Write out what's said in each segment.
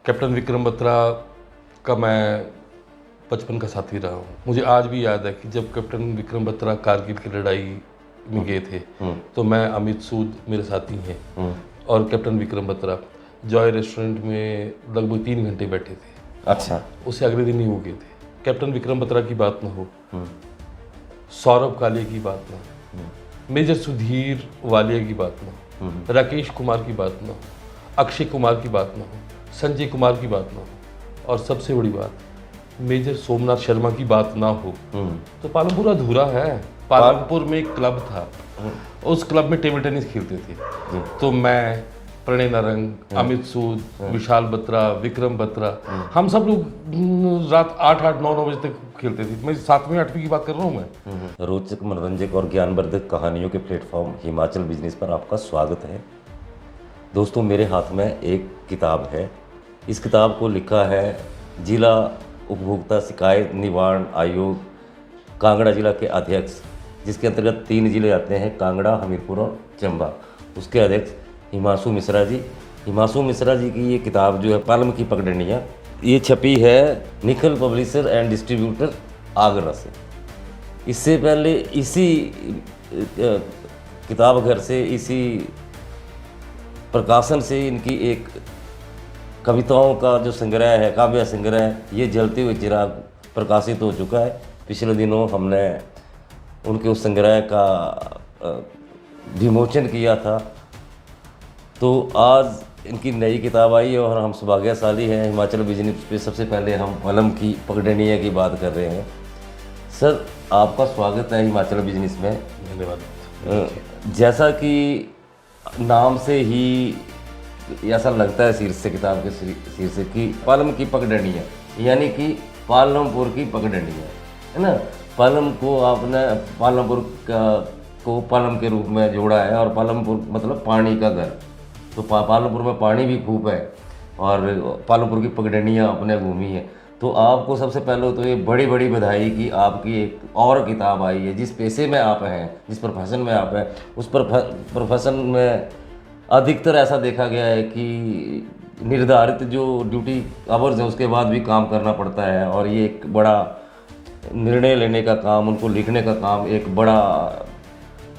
Captain Vikram Batra का मैं बचपन का साथी रहा हूँ। मुझे आज भी याद है कि जब कैप्टन विक्रम बत्रा कारगिल की लड़ाई में गए थे तो मैं अमित सूद मेरे साथी हैं और captain Vikram Batra Joy restaurant में लगभग 3 घंटे बैठे थे। अच्छा। उससे अगले दिन ही हो गए थे। कैप्टन विक्रम बत्रा की बात ना हो, सौरभ काले की बात ना हो, मेजर सुधीर वालिया की बात ना हो, राकेश कुमार की बात ना हो, अक्षय कुमार की बात ना हो, संजय कुमार की बात ना हो और सबसे बड़ी बात मेजर सोमनाथ शर्मा की बात ना हो तो पालमपुर अधूरा है। पालमपुर में एक क्लब था, उस क्लब में टेबल टेनिस खेलते थे। तो मैं, प्रणय नारंग, अमित सूद, विशाल बत्रा, विक्रम बत्रा, हम सब लोग रात 8-9 बजे तक खेलते थे। मैं 7वीं 8वीं की बात कर रहा हूँ मैं। रोचक, मनोरंजक और ज्ञानवर्धक कहानियों के प्लेटफॉर्म हिमाचल बिजनेस पर आपका स्वागत है। दोस्तों, मेरे हाथ में एक किताब है। इस किताब को लिखा है जिला उपभोक्ता शिकायत निवारण आयोग कांगड़ा जिला के अध्यक्ष, जिसके अंतर्गत 3 जिले आते हैं, कांगड़ा, हमीरपुर और चंबा। उसके अध्यक्ष हिमांशु मिश्रा जी। हिमांशु मिश्रा जी की ये किताब जो है पालम की पगडंडियाँ, ये छपी है Nikhil publisher and distributor Agra से। इससे पहले इसी किताब घर से, इसी प्रकाशन से इनकी एक कविताओं का जो संग्रह है, काव्य संग्रह, ये जलते हुए चिराग प्रकाशित हो चुका है। पिछले दिनों हमने उनके उस संग्रह का विमोचन किया था। तो आज इनकी नई किताब आई है और हम सौभाग्यशाली हैं। हिमाचल बिजनेस पे सबसे पहले हम पालम की पगडंडियाँ की बात कर रहे हैं। सर, आपका स्वागत है हिमाचल बिजनेस में। धन्यवाद। जैसा कि नाम से ही ऐसा लगता है, शीर्षक किताब के शीर्षक की पालम की पगडंडियाँ, यानी कि पालमपुर की पगडंडियाँ, है ना। पालम को आपने पालमपुर को पालम के रूप में जोड़ा है और पालमपुर मतलब पानी का घर। तो पालमपुर में पानी भी खूब है और पालमपुर की पगडंडियाँ आपने घूमी है। तो आपको सबसे पहले तो ये बड़ी बड़ी बधाई कि आपकी एक और किताब आई है। जिस पेशे में आप हैं, जिस प्रोफेशन में आप हैं, उस प्रोफेशन में अधिकतर ऐसा देखा गया है कि निर्धारित जो ड्यूटी आवर्स है उसके बाद भी काम करना पड़ता है और ये एक बड़ा निर्णय लेने का काम, उनको लिखने का काम, एक बड़ा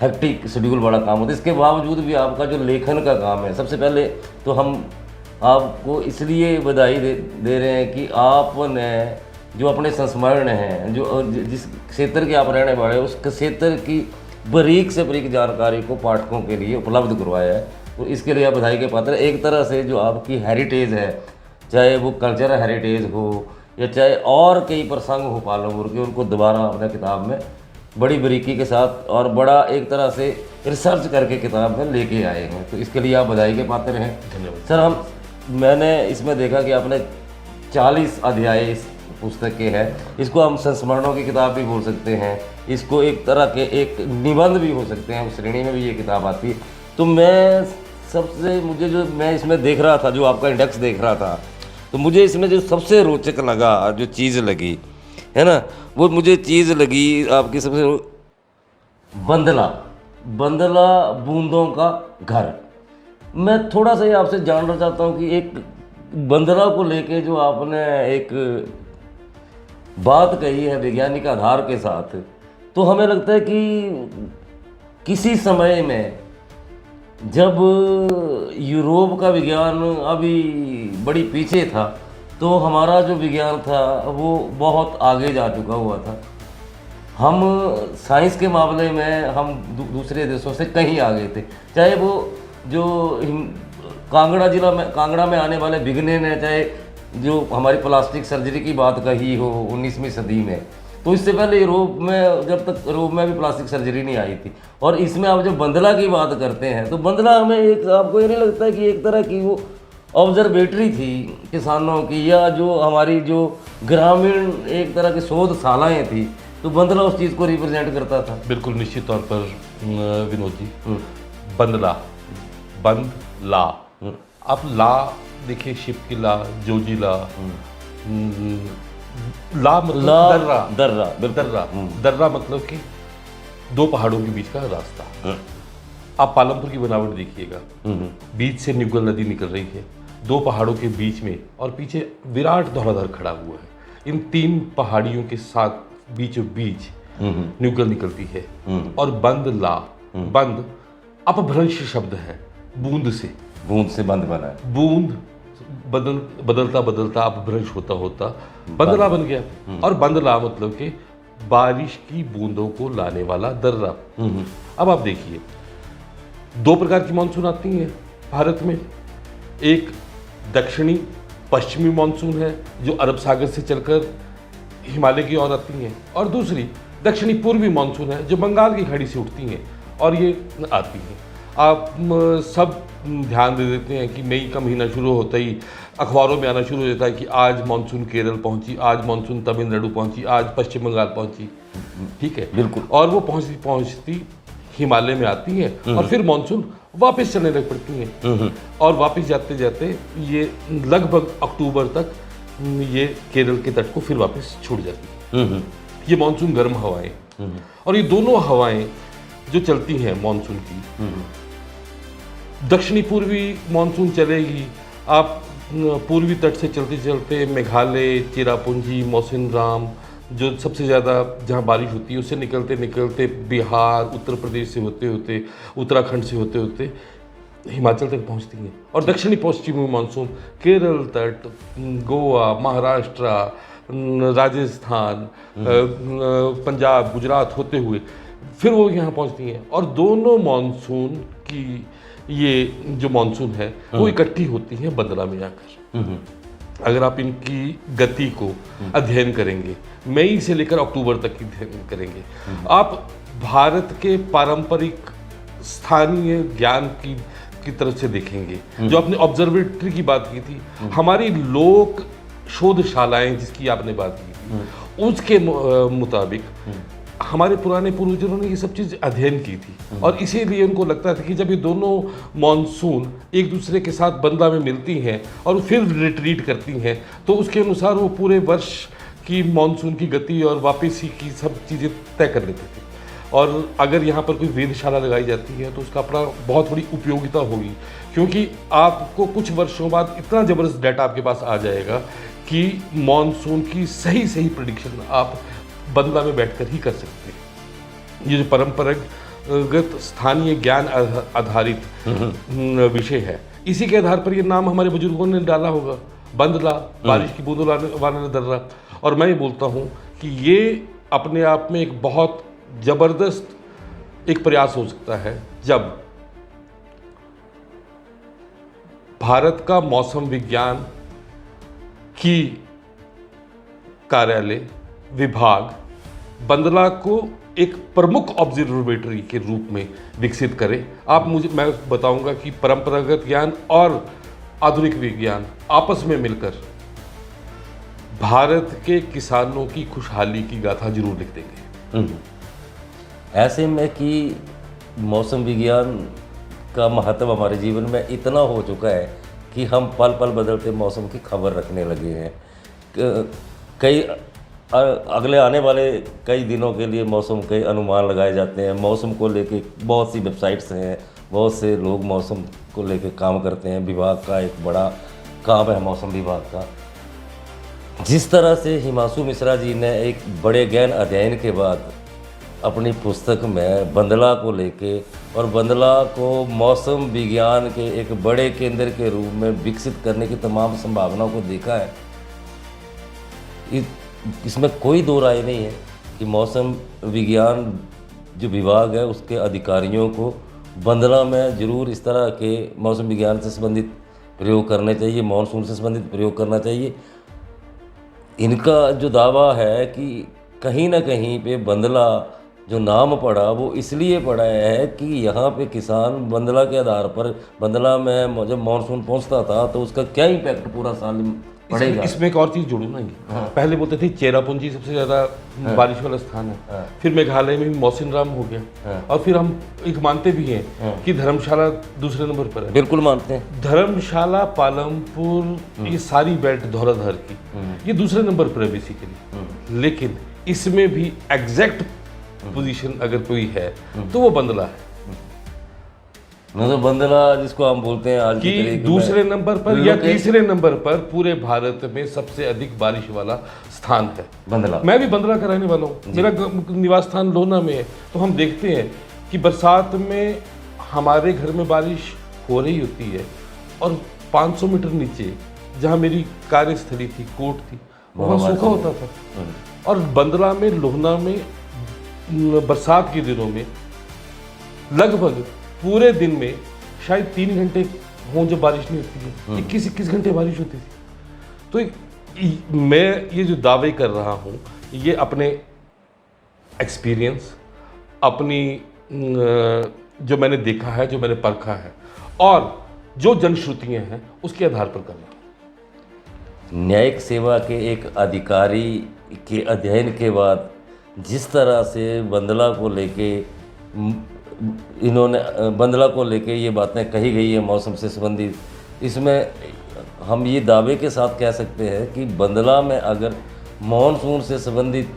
हेक्टिक शेड्यूल वाला काम होता है। इसके बावजूद भी आपका जो लेखन का काम है, सबसे पहले तो हम आपको इसलिए बधाई दे रहे हैं कि आपने जो अपने संस्मरण हैं, जो जिस क्षेत्र के आप रहने वाले हैं, उस क्षेत्र की बारीक से बारीक जानकारी को पाठकों के लिए उपलब्ध करवाया है। तो इसके लिए आप बधाई के पात्र। एक तरह से जो आपकी हेरिटेज है, चाहे वो कल्चरल हेरिटेज हो या चाहे और कई प्रसंग हो पालमपुर के, उनको दोबारा अपने किताब में बड़ी बारीकी के साथ और बड़ा एक तरह से रिसर्च करके किताब में लेके आए हैं। तो इसके लिए आप बधाई के पात्र हैं। धन्यवाद सर। मैंने इसमें देखा कि आपने 40 अध्याय इस पुस्तक के हैं। इसको हम संस्मरणों की किताब भी बोल सकते हैं, इसको एक तरह के एक निबंध भी हो सकते हैं, उस श्रेणी में भी ये किताब आती है। तो मुझे जो मैं इसमें देख रहा था, जो आपका इंडेक्स देख रहा था, तो मुझे इसमें जो सबसे रोचक लगा, जो चीज़ लगी है ना, वो मुझे चीज़ लगी आपकी सबसे बंदला बूंदों का घर। मैं थोड़ा सा ये आपसे जानना चाहता हूँ कि एक बंदला को लेके जो आपने एक बात कही है वैज्ञानिक आधार के साथ, तो हमें लगता है कि किसी समय में जब यूरोप का विज्ञान अभी बड़ी पीछे था, तो हमारा जो विज्ञान था वो बहुत आगे जा चुका हुआ था। हम साइंस के मामले में हम दूसरे देशों से कहीं आगे थे। चाहे वो जो कांगड़ा में आने वाले विज्ञान है, चाहे जो हमारी प्लास्टिक सर्जरी की बात कही हो 19वीं सदी में, तो इससे पहले यूरोप में, जब तक यूरोप में भी प्लास्टिक सर्जरी नहीं आई थी। और इसमें आप जब बंदला की बात करते हैं, तो बंदला हमें एक, आपको ये नहीं लगता है कि एक तरह की वो ऑब्जर्वेटरी थी किसानों की, या जो हमारी जो ग्रामीण एक तरह की शोधशालाएँ थी, तो बंदला उस चीज़ को रिप्रेजेंट करता था? बिल्कुल निश्चित तौर पर विनोद जी। बंदला, आप ला देखिए, शिप की ला, जोजी ला, ला मतलब दर्रा मतलब कि 2 पहाड़ों के बीच का रास्ता। आप पालमपुर की बनावट देखिएगा, बीच से न्यूगल नदी निकल रही है, दो पहाड़ों के बीच में, और पीछे विराट धौलाधर खड़ा हुआ है। इन 3 पहाड़ियों के साथ बीचों बीच न्यूक्लियर निकलती है। और बंद अपभ्रंश शब्द है, बूंद से बंद बना है। बूंद बदलता अपभ्रंश होता बंदला बन गया। और बंदला मतलब कि बारिश की बूंदों को लाने वाला दर्रा। अब आप देखिए, 2 प्रकार की मानसून आती हैं भारत में। एक दक्षिणी पश्चिमी मानसून है जो अरब सागर से चलकर हिमालय की ओर आती हैं, और दूसरी दक्षिणी पूर्वी मानसून है जो बंगाल की खाड़ी से उठती हैं और ये आती हैं। आप सब ध्यान दे देते हैं कि मई का महीना शुरू होता ही अखबारों में आना शुरू हो जाता है कि आज मानसून केरल पहुंची, आज मानसून तमिलनाडु पहुंची, आज पश्चिम बंगाल पहुंची। ठीक है, बिल्कुल। और वो पहुंचती हिमालय में आती हैं और फिर मानसून वापस चलने लग पड़ती हैं। और वापस जाते जाते ये लगभग अक्टूबर तक ये केरल के तट को फिर वापस छूट जाती है। ये मानसून गर्म हवाएं। और ये दोनों हवाएं जो चलती हैं मानसून की, दक्षिणी पूर्वी मानसून चलेगी। आप पूर्वी तट से चलते चलते मेघालय, चेरापूंजी, मौसिनराम, जो सबसे ज़्यादा जहाँ बारिश होती है, उससे निकलते निकलते बिहार, उत्तर प्रदेश से होते होते, उत्तराखंड से होते होते हिमाचल तक पहुँचती हैं। और दक्षिणी पश्चिमी मानसून केरल तट, गोवा, महाराष्ट्र, राजस्थान, पंजाब, गुजरात होते हुए फिर वो यहाँ पहुँचती हैं। और दोनों मानसून की ये जो मानसून है वो इकट्ठी होती हैं बंदला में आकर। अगर आप इनकी गति को अध्ययन करेंगे, मई से लेकर अक्टूबर तक की अध्ययन करेंगे, आप भारत के पारंपरिक स्थानीय ज्ञान की तरफ से देखेंगे। जो आपने ऑब्जर्वेटरी की बात की थी, हमारी लोक शोधशालाएं जिसकी आपने बात की थी, उसके मुताबिक हमारे पुराने पूर्वजों ने ये सब चीज़ अध्ययन की थी। और इसीलिए उनको लगता था कि जब ये दोनों मानसून एक दूसरे के साथ बंदला में मिलती हैं और फिर रिट्रीट करती हैं, तो उसके अनुसार वो पूरे वर्ष की मानसून की गति और वापसी की सब चीज़ें तय कर लेते थे। और अगर यहाँ पर कोई वेधशाला लगाई जाती है तो उसका अपना बहुत बड़ी उपयोगिता होगी, क्योंकि आपको कुछ वर्षों बाद इतना ज़बरदस्त डाटा आपके पास आ जाएगा कि मानसून की सही प्रेडिक्शन आप बंदला में बैठकर ही कर सकते हैं। ये जो परंपरागत स्थानीय ज्ञान आधारित विषय है, इसी के आधार पर ये नाम हमारे बुजुर्गों ने डाला होगा, बंदला, बारिश की बूंदों वाला दर्रा। और मैं ये बोलता हूँ कि ये अपने आप में एक बहुत जबरदस्त एक प्रयास हो सकता है जब भारत का मौसम विज्ञान की कार्यालय विभाग बंदला को एक प्रमुख ऑब्जर्वेटरी के रूप में विकसित करे। मैं बताऊंगा कि परंपरागत ज्ञान और आधुनिक विज्ञान आपस में मिलकर भारत के किसानों की खुशहाली की गाथा जरूर लिख देंगे। ऐसे में कि मौसम विज्ञान का महत्व हमारे जीवन में इतना हो चुका है कि हम पल पल बदलते मौसम की खबर रखने लगे हैं। कई अगले आने वाले कई दिनों के लिए मौसम के अनुमान लगाए जाते हैं। मौसम को लेके बहुत सी वेबसाइट्स हैं, बहुत से लोग मौसम को लेके काम करते हैं। विभाग का एक बड़ा काम है मौसम विभाग का। जिस तरह से हिमांशु मिश्रा जी ने एक बड़े गहन अध्ययन के बाद अपनी पुस्तक में बंदला को लेके और बंदला को मौसम विज्ञान के एक बड़े केंद्र के रूप में विकसित करने की तमाम संभावनाओं को देखा है, इसमें कोई दो राय नहीं है कि मौसम विज्ञान जो विभाग है उसके अधिकारियों को बंदला में ज़रूर इस तरह के मौसम विज्ञान से संबंधित प्रयोग करने चाहिए, मानसून से संबंधित प्रयोग करना चाहिए। इनका जो दावा है कि कहीं ना कहीं पे बंदला जो नाम पड़ा वो इसलिए पड़ा है कि यहाँ पे किसान बंदला के आधार पर, बंदला में जब मानसून पहुँचता था तो उसका क्या इम्पैक्ट पूरा साल पड़ेगा। इसमें एक और चीज़ जोड़ू ना, ये पहले बोलते थे चेरापूंजी सबसे ज़्यादा बारिश वाला स्थान है, फिर मेघालय में भी मौसिनराम हो गया, और फिर हम एक मानते भी हैं कि धर्मशाला दूसरे नंबर पर है। बिल्कुल मानते हैं। धर्मशाला, पालमपुर, ये सारी बेल्ट धौलाधर की ये दूसरे नंबर पर है बेसिकली। लेकिन इसमें भी एग्जैक्ट पोजीशन अगर कोई है तो वो बंदला है। मतलब बंदला जिसको हम बोलते हैं आज की कि तारीख में, दूसरे नंबर पर उन या लोग के- तीसरे नंबर पर पूरे भारत में सबसे अधिक बारिश वाला स्थान है। बंदला। मैं भी बंदला का रहने वाला हूँ, मेरा निवास स्थान लोहना में है। तो हम देखते हैं कि बरसात में हमारे घर में बारिश हो रही होती है और 500 मीटर नीचे जहाँ मेरी कार्यस्थली थी, कोर्ट थी, वहाँ सूखा होता था। और बंदला में, लोहना में बरसात के दिनों में लगभग पूरे दिन में शायद 3 घंटे हों जब बारिश नहीं होती है, 21 घंटे बारिश होती थी। तो मैं ये जो दावे कर रहा हूँ ये अपने एक्सपीरियंस, अपनी जो मैंने देखा है, जो मैंने परखा है और जो जनश्रुतियाँ हैं उसके आधार पर कर रहा हूँ। न्यायिक सेवा के एक अधिकारी के अध्ययन के बाद जिस तरह से बंदला को लेके इन्होंने बंदला को लेके ये बातें कही गई है मौसम से संबंधित, इसमें हम ये दावे के साथ कह सकते हैं कि बंदला में अगर मॉनसून से संबंधित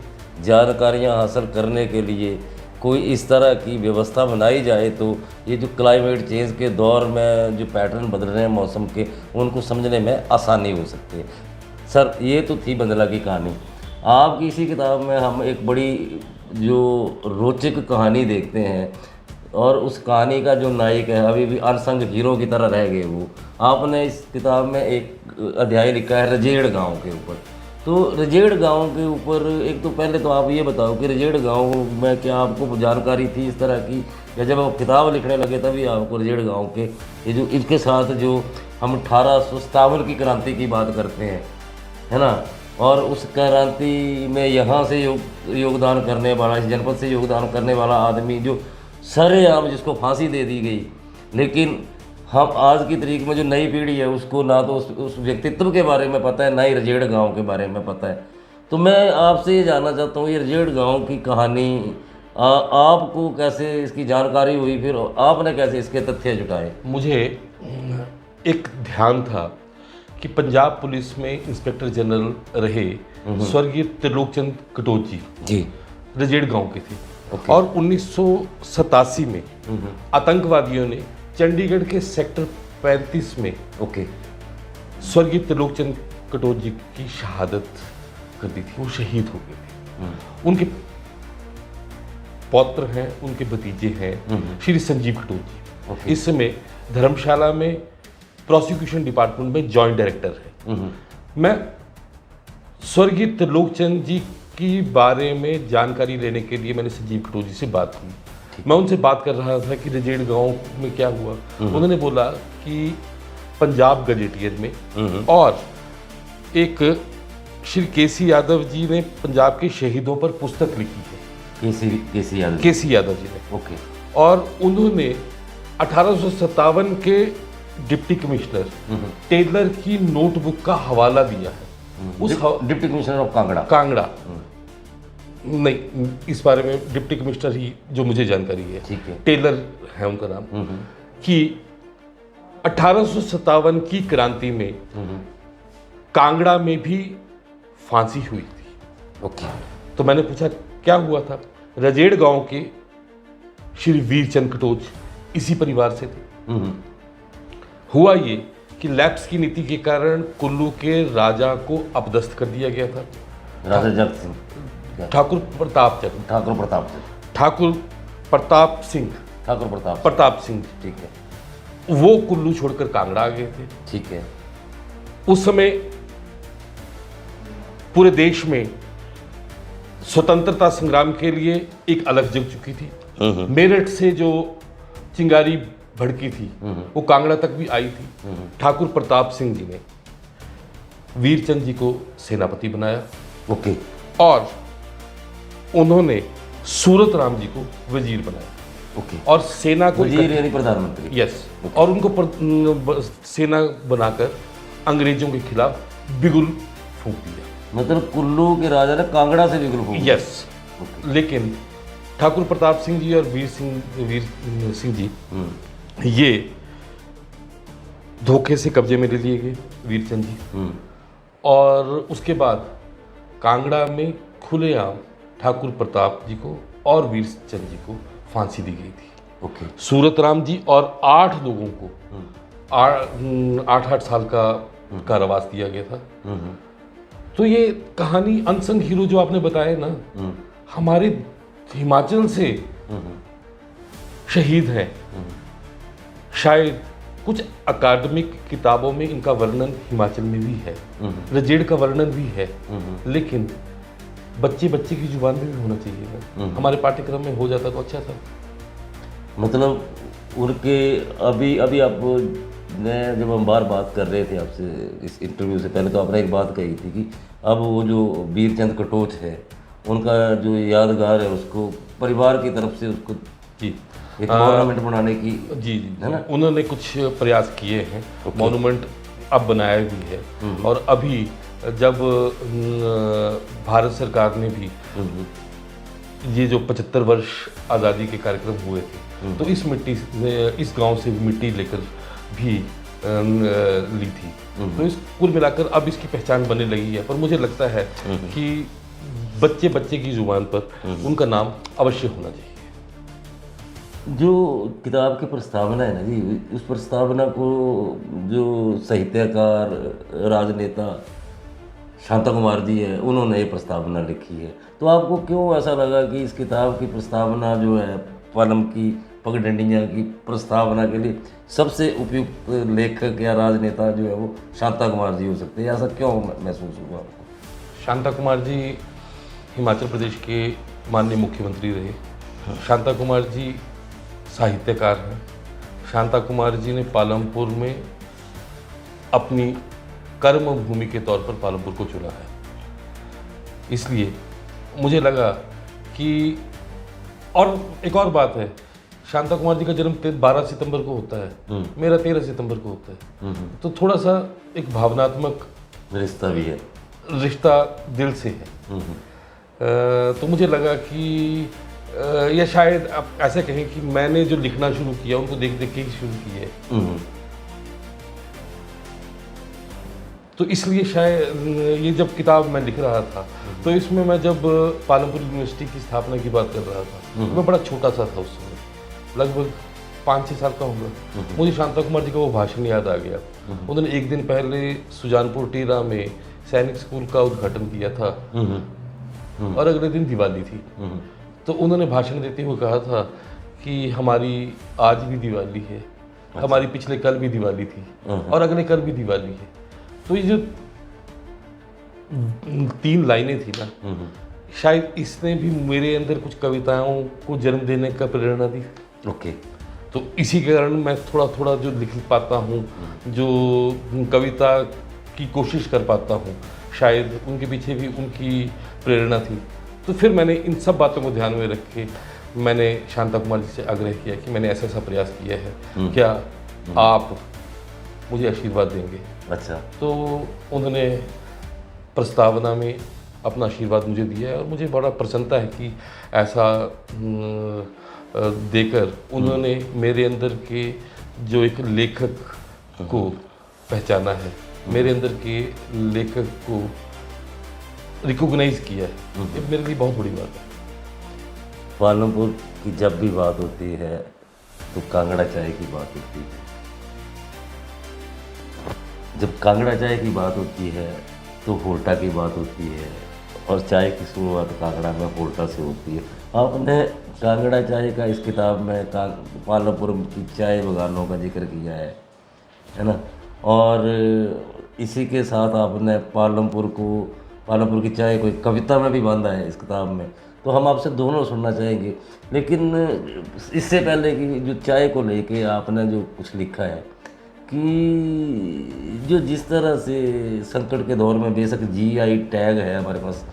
जानकारियां हासिल करने के लिए कोई इस तरह की व्यवस्था बनाई जाए तो ये जो क्लाइमेट चेंज के दौर में जो पैटर्न बदल रहे हैं मौसम के, उनको समझने में आसानी हो सकती है। सर, ये तो थी बंदला की कहानी। आपकी इसी किताब में हम एक बड़ी जो रोचक कहानी देखते हैं और उस कहानी का जो नायक है अभी भी अनसंग हीरो की तरह रह गए वो। आपने इस किताब में एक अध्याय लिखा है रजेड़ गांव के ऊपर। तो रजेड़ गांव के ऊपर एक तो पहले तो आप ये बताओ कि रजेड़ गांव में क्या आपको जानकारी थी इस तरह की, या जब आप किताब लिखने लगे तभी आपको रजेड़ गांव के ये जो इसके साथ जो हम 1857 की क्रांति की बात करते हैं, है ना, और उस क्रांति में यहाँ से योगदान करने वाला, इस जनपद से योगदान करने वाला आदमी जो सरेआम जिसको फांसी दे दी गई, लेकिन हम आज की तारीख में जो नई पीढ़ी है उसको ना तो उस व्यक्तित्व के बारे में पता है, ना ही रजेड़ गांव के बारे में पता है। तो मैं आपसे ये जानना चाहता हूँ ये रजेड़ गांव की कहानी आपको कैसे इसकी जानकारी हुई, फिर आपने कैसे इसके तथ्य जुटाए? मुझे एक ध्यान था कि पंजाब पुलिस में इंस्पेक्टर जनरल रहे स्वर्गीय त्रिलोकचंद कटोच जी रजेड़ गांव के थे। और 1987 में आतंकवादियों ने चंडीगढ़ के सेक्टर 35 में स्वर्गीय त्रिलोकचंद कटोच जी की शहादत कर दी थी। वो शहीद हो गए थे। उनके पौत्र हैं, उनके भतीजे हैं श्री संजीव कटोच जी। इस समय धर्मशाला में प्रोसिक्यूशन डिपार्टमेंट में जॉइंट डायरेक्टर है। मैं स्वर्गीय त्रिलोकचंद जी की बारे में जानकारी लेने के लिए मैंने संजीव कटोच जी से बात की। मैं उनसे बात कर रहा था कि रजेड़ गांव में क्या हुआ। उन्होंने बोला कि पंजाब गजेटियर में और एक श्री केसी यादव जी ने पंजाब के शहीदों पर पुस्तक लिखी है। केसी यादव जी ने और उन्होंने 1857 के डिप्टी कमिश्नर टेलर की नोटबुक का हवाला दिया है। उस डिप्टी कमिश्नर ऑफ कांगड़ा नहीं, इस बारे में डिप्टी कमिश्नर ही जो मुझे जानकारी है, टेलर है उनका नाम, कि 1857 की क्रांति में कांगड़ा में भी फांसी हुई थी। तो मैंने पूछा क्या हुआ था। रजेड़ गांव के श्री वीरचंद कटोच इसी परिवार से थे। हुआ ये कि लैप्स की नीति के कारण कुल्लू के राजा को अपदस्थ कर दिया गया था। राजा जगत सिंह, ठाकुर प्रताप सिंह, ठीक है, वो कुल्लू छोड़कर कांगड़ा आ गए थे। ठीक है। उस समय पूरे देश में स्वतंत्रता संग्राम के लिए एक अलग जग चुकी थी। मेरठ से जो चिंगारी भड़की थी वो कांगड़ा तक भी आई थी। ठाकुर प्रताप सिंह जी ने वीरचंद जी को सेनापति बनाया। और उन्होंने सूरत राम जी को वजीर बनाया। और सेना को वजीर यानी प्रधानमंत्री। यस। और उनको सेना बनाकर अंग्रेजों के खिलाफ बिगुल फूंक दिया। मतलब कुल्लू के राजा ने कांगड़ा से बिगुल फूंक दिया। यस। लेकिन ठाकुर प्रताप सिंह जी और वीर सिंह जी ये धोखे से कब्जे में ले लिए गए, वीरचंद जी। और उसके बाद कांगड़ा में खुलेआम ठाकुर प्रताप जी को और वीरचंद जी को फांसी दी गई थी। ओके। सूरत राम जी और 8 लोगों को 8-8 साल का कारावास दिया गया था। तो ये कहानी अनसंग हीरो जो आपने बताए ना, हमारे हिमाचल से शहीद हैं। शायद कुछ अकादमिक किताबों में इनका वर्णन हिमाचल में भी है, रजेड़ का वर्णन भी है, लेकिन बच्चे बच्चे की जुबान में भी होना चाहिए ना। हमारे पाठ्यक्रम में हो जाता तो अच्छा था। मतलब उनके अभी अभी आप ने जब हम बार बात कर रहे थे आपसे इस इंटरव्यू से पहले, तो आपने एक बात कही थी कि अब वो जो वीरचंद कटोच है उनका जो यादगार है उसको परिवार की तरफ से उसको जी एक मॉन्यूमेंट बनाने की जी है ना, उन्होंने कुछ प्रयास किए हैं। मॉन्यूमेंट अब बनाया भी है। और अभी जब भारत सरकार ने भी ये जो 75 वर्ष आज़ादी के कार्यक्रम हुए थे, तो इस गांव से मिट्टी लेकर भी ली थी। तो इस कुल मिलाकर अब इसकी पहचान बनने लगी है। पर मुझे लगता है कि बच्चे बच्चे की जुबान पर उनका नाम अवश्य होना चाहिए। जो किताब की प्रस्तावना है ना जी, उस प्रस्तावना को जो साहित्यकार राजनेता शांता कुमार जी है उन्होंने ये प्रस्तावना लिखी है, तो आपको क्यों ऐसा लगा कि इस किताब की प्रस्तावना जो है पालम की पगडंडियाँ की प्रस्तावना के लिए सबसे उपयुक्त लेखक या राजनेता जो है वो शांता कुमार जी हो सकते हैं? ऐसा क्यों महसूस हुआ आपको? शांता कुमार जी हिमाचल प्रदेश के माननीय मुख्यमंत्री रहे। शांता कुमार जी साहित्यकार हैं। शांता कुमार जी ने पालमपुर में अपनी कर्म भूमि के तौर पर पालमपुर को चुना है। इसलिए मुझे लगा कि, और एक और बात है, शांता कुमार जी का जन्म 12 सितंबर को होता है, मेरा 13 सितंबर को होता है। तो थोड़ा सा एक भावनात्मक रिश्ता भी है, रिश्ता दिल से है। तो मुझे लगा कि या शायद आप ऐसे कहें कि मैंने जो लिखना शुरू किया उनको देख देख के ही शुरू किया है। तो इसलिए शायद ये जब किताब मैं लिख रहा था तो इसमें मैं जब पालमपुर यूनिवर्सिटी की स्थापना की बात कर रहा था, तो मैं बड़ा छोटा सा था उस समय, लगभग 5-6 साल का होगा। मुझे शांता कुमार जी का वो भाषण याद आ गया। उन्होंने एक दिन पहले सुजानपुर टीरा में सैनिक स्कूल का उद्घाटन किया था और अगले दिन दिवाली थी। तो उन्होंने भाषण देते हुए कहा था कि हमारी आज भी दिवाली है, हमारी पिछले कल भी दिवाली थी और अगले कल भी दिवाली है। तो ये जो 3 लाइनें थी ना, शायद इसने भी मेरे अंदर कुछ कविताओं को जन्म देने का प्रेरणा दी। ओके। तो इसी के कारण मैं थोड़ा थोड़ा जो लिख पाता हूँ, जो कविता की कोशिश कर पाता हूँ, शायद उनके पीछे भी उनकी प्रेरणा थी। तो फिर मैंने इन सब बातों को ध्यान में रख के मैंने शांता कुमार जी से आग्रह किया कि मैंने ऐसा प्रयास किया है, क्या आप मुझे आशीर्वाद देंगे? अच्छा। तो उन्होंने प्रस्तावना में अपना आशीर्वाद मुझे दिया है और मुझे बड़ा प्रसन्नता है कि ऐसा देकर उन्होंने मेरे अंदर के जो एक लेखक को पहचाना है, मेरे अंदर के लेखक को रिकॉग्नाइज किया है। ये मेरे लिए बहुत बड़ी बात है। पालमपुर की जब भी बात होती है तो कांगड़ा चाय की बात होती है। जब कांगड़ा चाय की बात होती है तो होल्टा की बात होती है, और चाय की शुरुआत कांगड़ा में होल्टा से होती है। आपने कांगड़ा चाय का इस किताब में पालमपुर की चाय बगानों का जिक्र किया है ना, और इसी के साथ आपने पालमपुर की चाय को एक कविता में भी बांधा है इस किताब में। तो हम आपसे दोनों सुनना चाहेंगे, लेकिन इससे पहले कि जो चाय को लेके आपने जो कुछ लिखा है कि जो जिस तरह से संकट के दौर में बेशक GI टैग है हमारे पास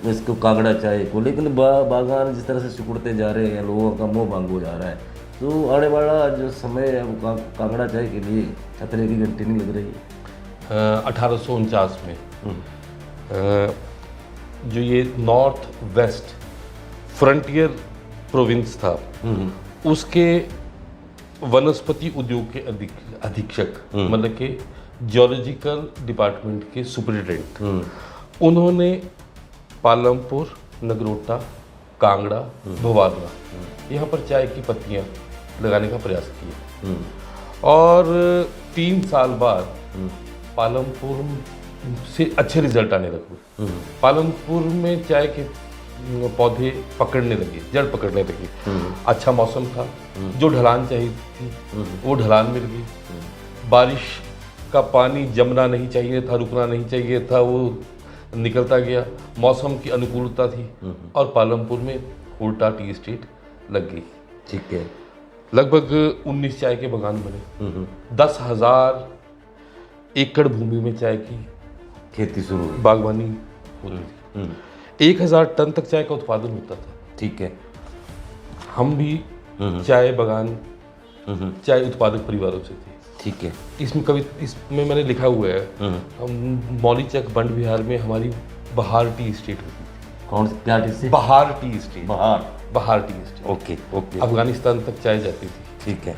इसको कांगड़ा चाय को, लेकिन बागान जिस तरह से सिकुड़ते जा रहे हैं, लोगों का मोह भंग हो जा रहा है, तो आने वाला जो समय है वो कांगड़ा चाय के लिए खतरे की घंटी नहीं लग रही है? 1849 में जो ये नॉर्थ वेस्ट फ्रंटियर प्रोविंस था, उसके वनस्पति उद्योग के अधीक्षक मतलब के जियोलॉजिकल डिपार्टमेंट के सुपरिटेंडेंट, उन्होंने पालमपुर, नगरोटा कांगड़ा, भवारना, यहाँ पर चाय की पत्तियाँ लगाने का प्रयास किया। और 3 साल बाद पालमपुर से अच्छे रिजल्ट आने लगे। पालमपुर में चाय के पौधे पकड़ने लगे, जड़ पकड़ने लगे। अच्छा मौसम था, जो ढलान चाहिए थी वो ढलान मिल गई। बारिश का पानी जमना नहीं चाहिए था, रुकना नहीं चाहिए था, वो निकलता गया। मौसम की अनुकूलता थी और पालमपुर में उल्टा टी एस्टेट लग गई। ठीक है। लगभग 19 चाय के बागान बने। 10,000 एकड़ भूमि में चाय की खेती शुरू हुई। बागवानी होती थी। 1,000 टन तक चाय का उत्पादन होता था। ठीक है। हम भी चाय बागान, चाय उत्पादक परिवारों से थे। ठीक है। इसमें मैंने लिखा हुआ है, हम मौलीचक बंड बिहार में हमारी बहार टी एस्टेट होती थी। कौन क्या टी से? बहार टी एस्टेट। बहार tea estate. Okay okay. Afghanistan तक चाय जाती थी। ठीक है।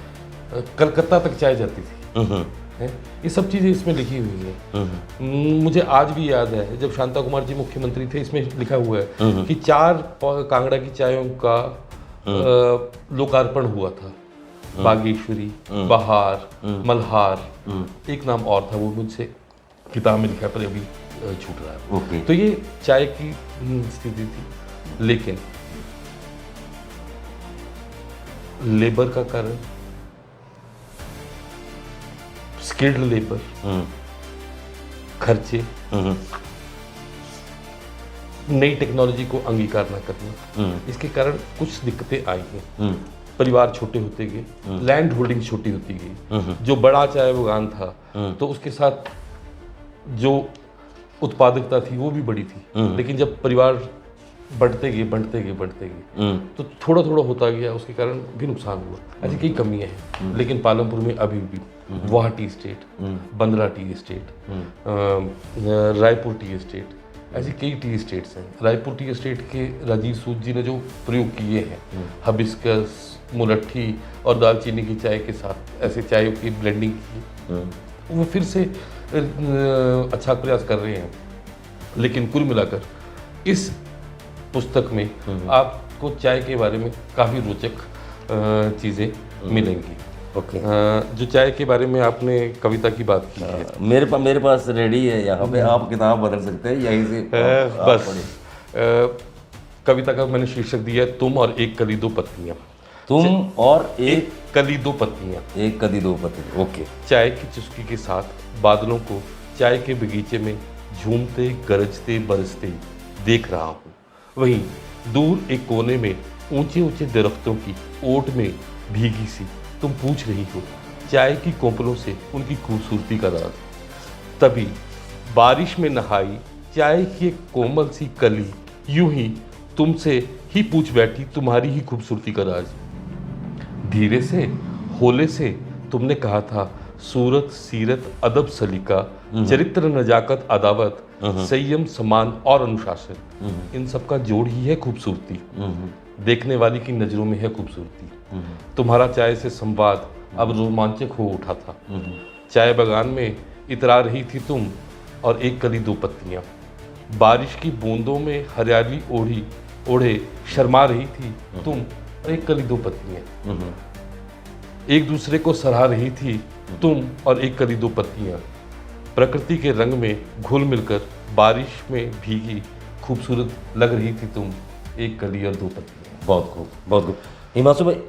कलकत्ता तक चाय जाती थी। है? ये सब चीज़ें इसमें लिखी हुई है। मुझे आज भी याद है जब शांता कुमार जी मुख्यमंत्री थे, इसमें लिखा हुआ है कि 4 कांगड़ा की चायों का लोकार्पण हुआ था। बागेश्वरी, बहार, मल्हार, एक नाम और था, वो मुझसे किताब में लिखा है पर अभी छूट रहा है। ओके। तो ये चाय की स्थिति थी। लेकिन लेबर का कारण, स्किल्ड लेबर, खर्चे, नई टेक्नोलॉजी को अंगीकार न करना, इसके कारण कुछ दिक्कतें आई हैं। परिवार छोटे होते गए, लैंड होल्डिंग छोटी होती गई। जो बड़ा चाय बागान था तो उसके साथ जो उत्पादकता थी वो भी बड़ी थी। लेकिन जब परिवार बढ़ते गए तो थोड़ा थोड़ा होता गया, उसके कारण भी नुकसान हुआ। ऐसी कई कमियां हैं। लेकिन पालमपुर में अभी भी Wah tea estate, Bandra tea estate, Raipur tea estate, ऐसी कई टी एस्टेट्स हैं। रायपुर टी एस्टेट के राजीव सूद जी ने जो प्रयोग किए हैं, हबिस्कस, मुलट्ठी और दालचीनी की चाय के साथ ऐसे चाय की ब्लेंडिंग की, वो फिर से अच्छा प्रयास कर रहे हैं। लेकिन कुल मिलाकर इस पुस्तक में आपको चाय के बारे में काफ़ी रोचक चीज़ें मिलेंगी। ओके। जो चाय के बारे में आपने कविता की बात की है, मेरे पास रेडी है यहाँ पे, आप किताब बदल सकते हैं यहीं से। बस कविता का मैंने शीर्षक दिया है, तुम और एक कली दो पत्तियाँ। तुम और एक कली दो पत्तियाँ। एक कली दो पत्ती। ओके। चाय की चुस्की के साथ बादलों को चाय के बगीचे में झूमते, गरजते, बरसते देख रहा हूँ। वहीं दूर एक कोने में ऊंचे ऊंचे दरख्तों की ओट में भीगी सी तुम पूछ रही हो चाय की कोपलों से उनकी खूबसूरती का राज। तभी बारिश में नहाई चाय की एक कोमल सी कली यूं ही तुमसे ही पूछ बैठी तुम्हारी ही खूबसूरती का राज। धीरे से, होले से तुमने कहा था सूरत, सीरत, अदब, सलीका, चरित्र, नजाकत, अदावत, संयम, सम्मान और अनुशासन, इन सब का जोड़ ही है खूबसूरती। देखने वाली की नजरों में है खूबसूरती। तुम्हारा चाय से संवाद अब रोमांचक हो उठा था। चाय बागान में इतरा रही थी तुम और एक कली दो पत्तियां। बारिश की बूंदों में हरियाली ओढ़े शर्मा रही थी तुम और एक कली दो पत्तियां। एक दूसरे को सराह रही थी तुम और एक कली दो पत्तियां। प्रकृति के रंग में घुल मिलकर बारिश में भीगी खूबसूरत लग रही थी तुम, एक कली और दो पत्तियां। बहुत खूब, बहुत खूब। हिमांशु भाई,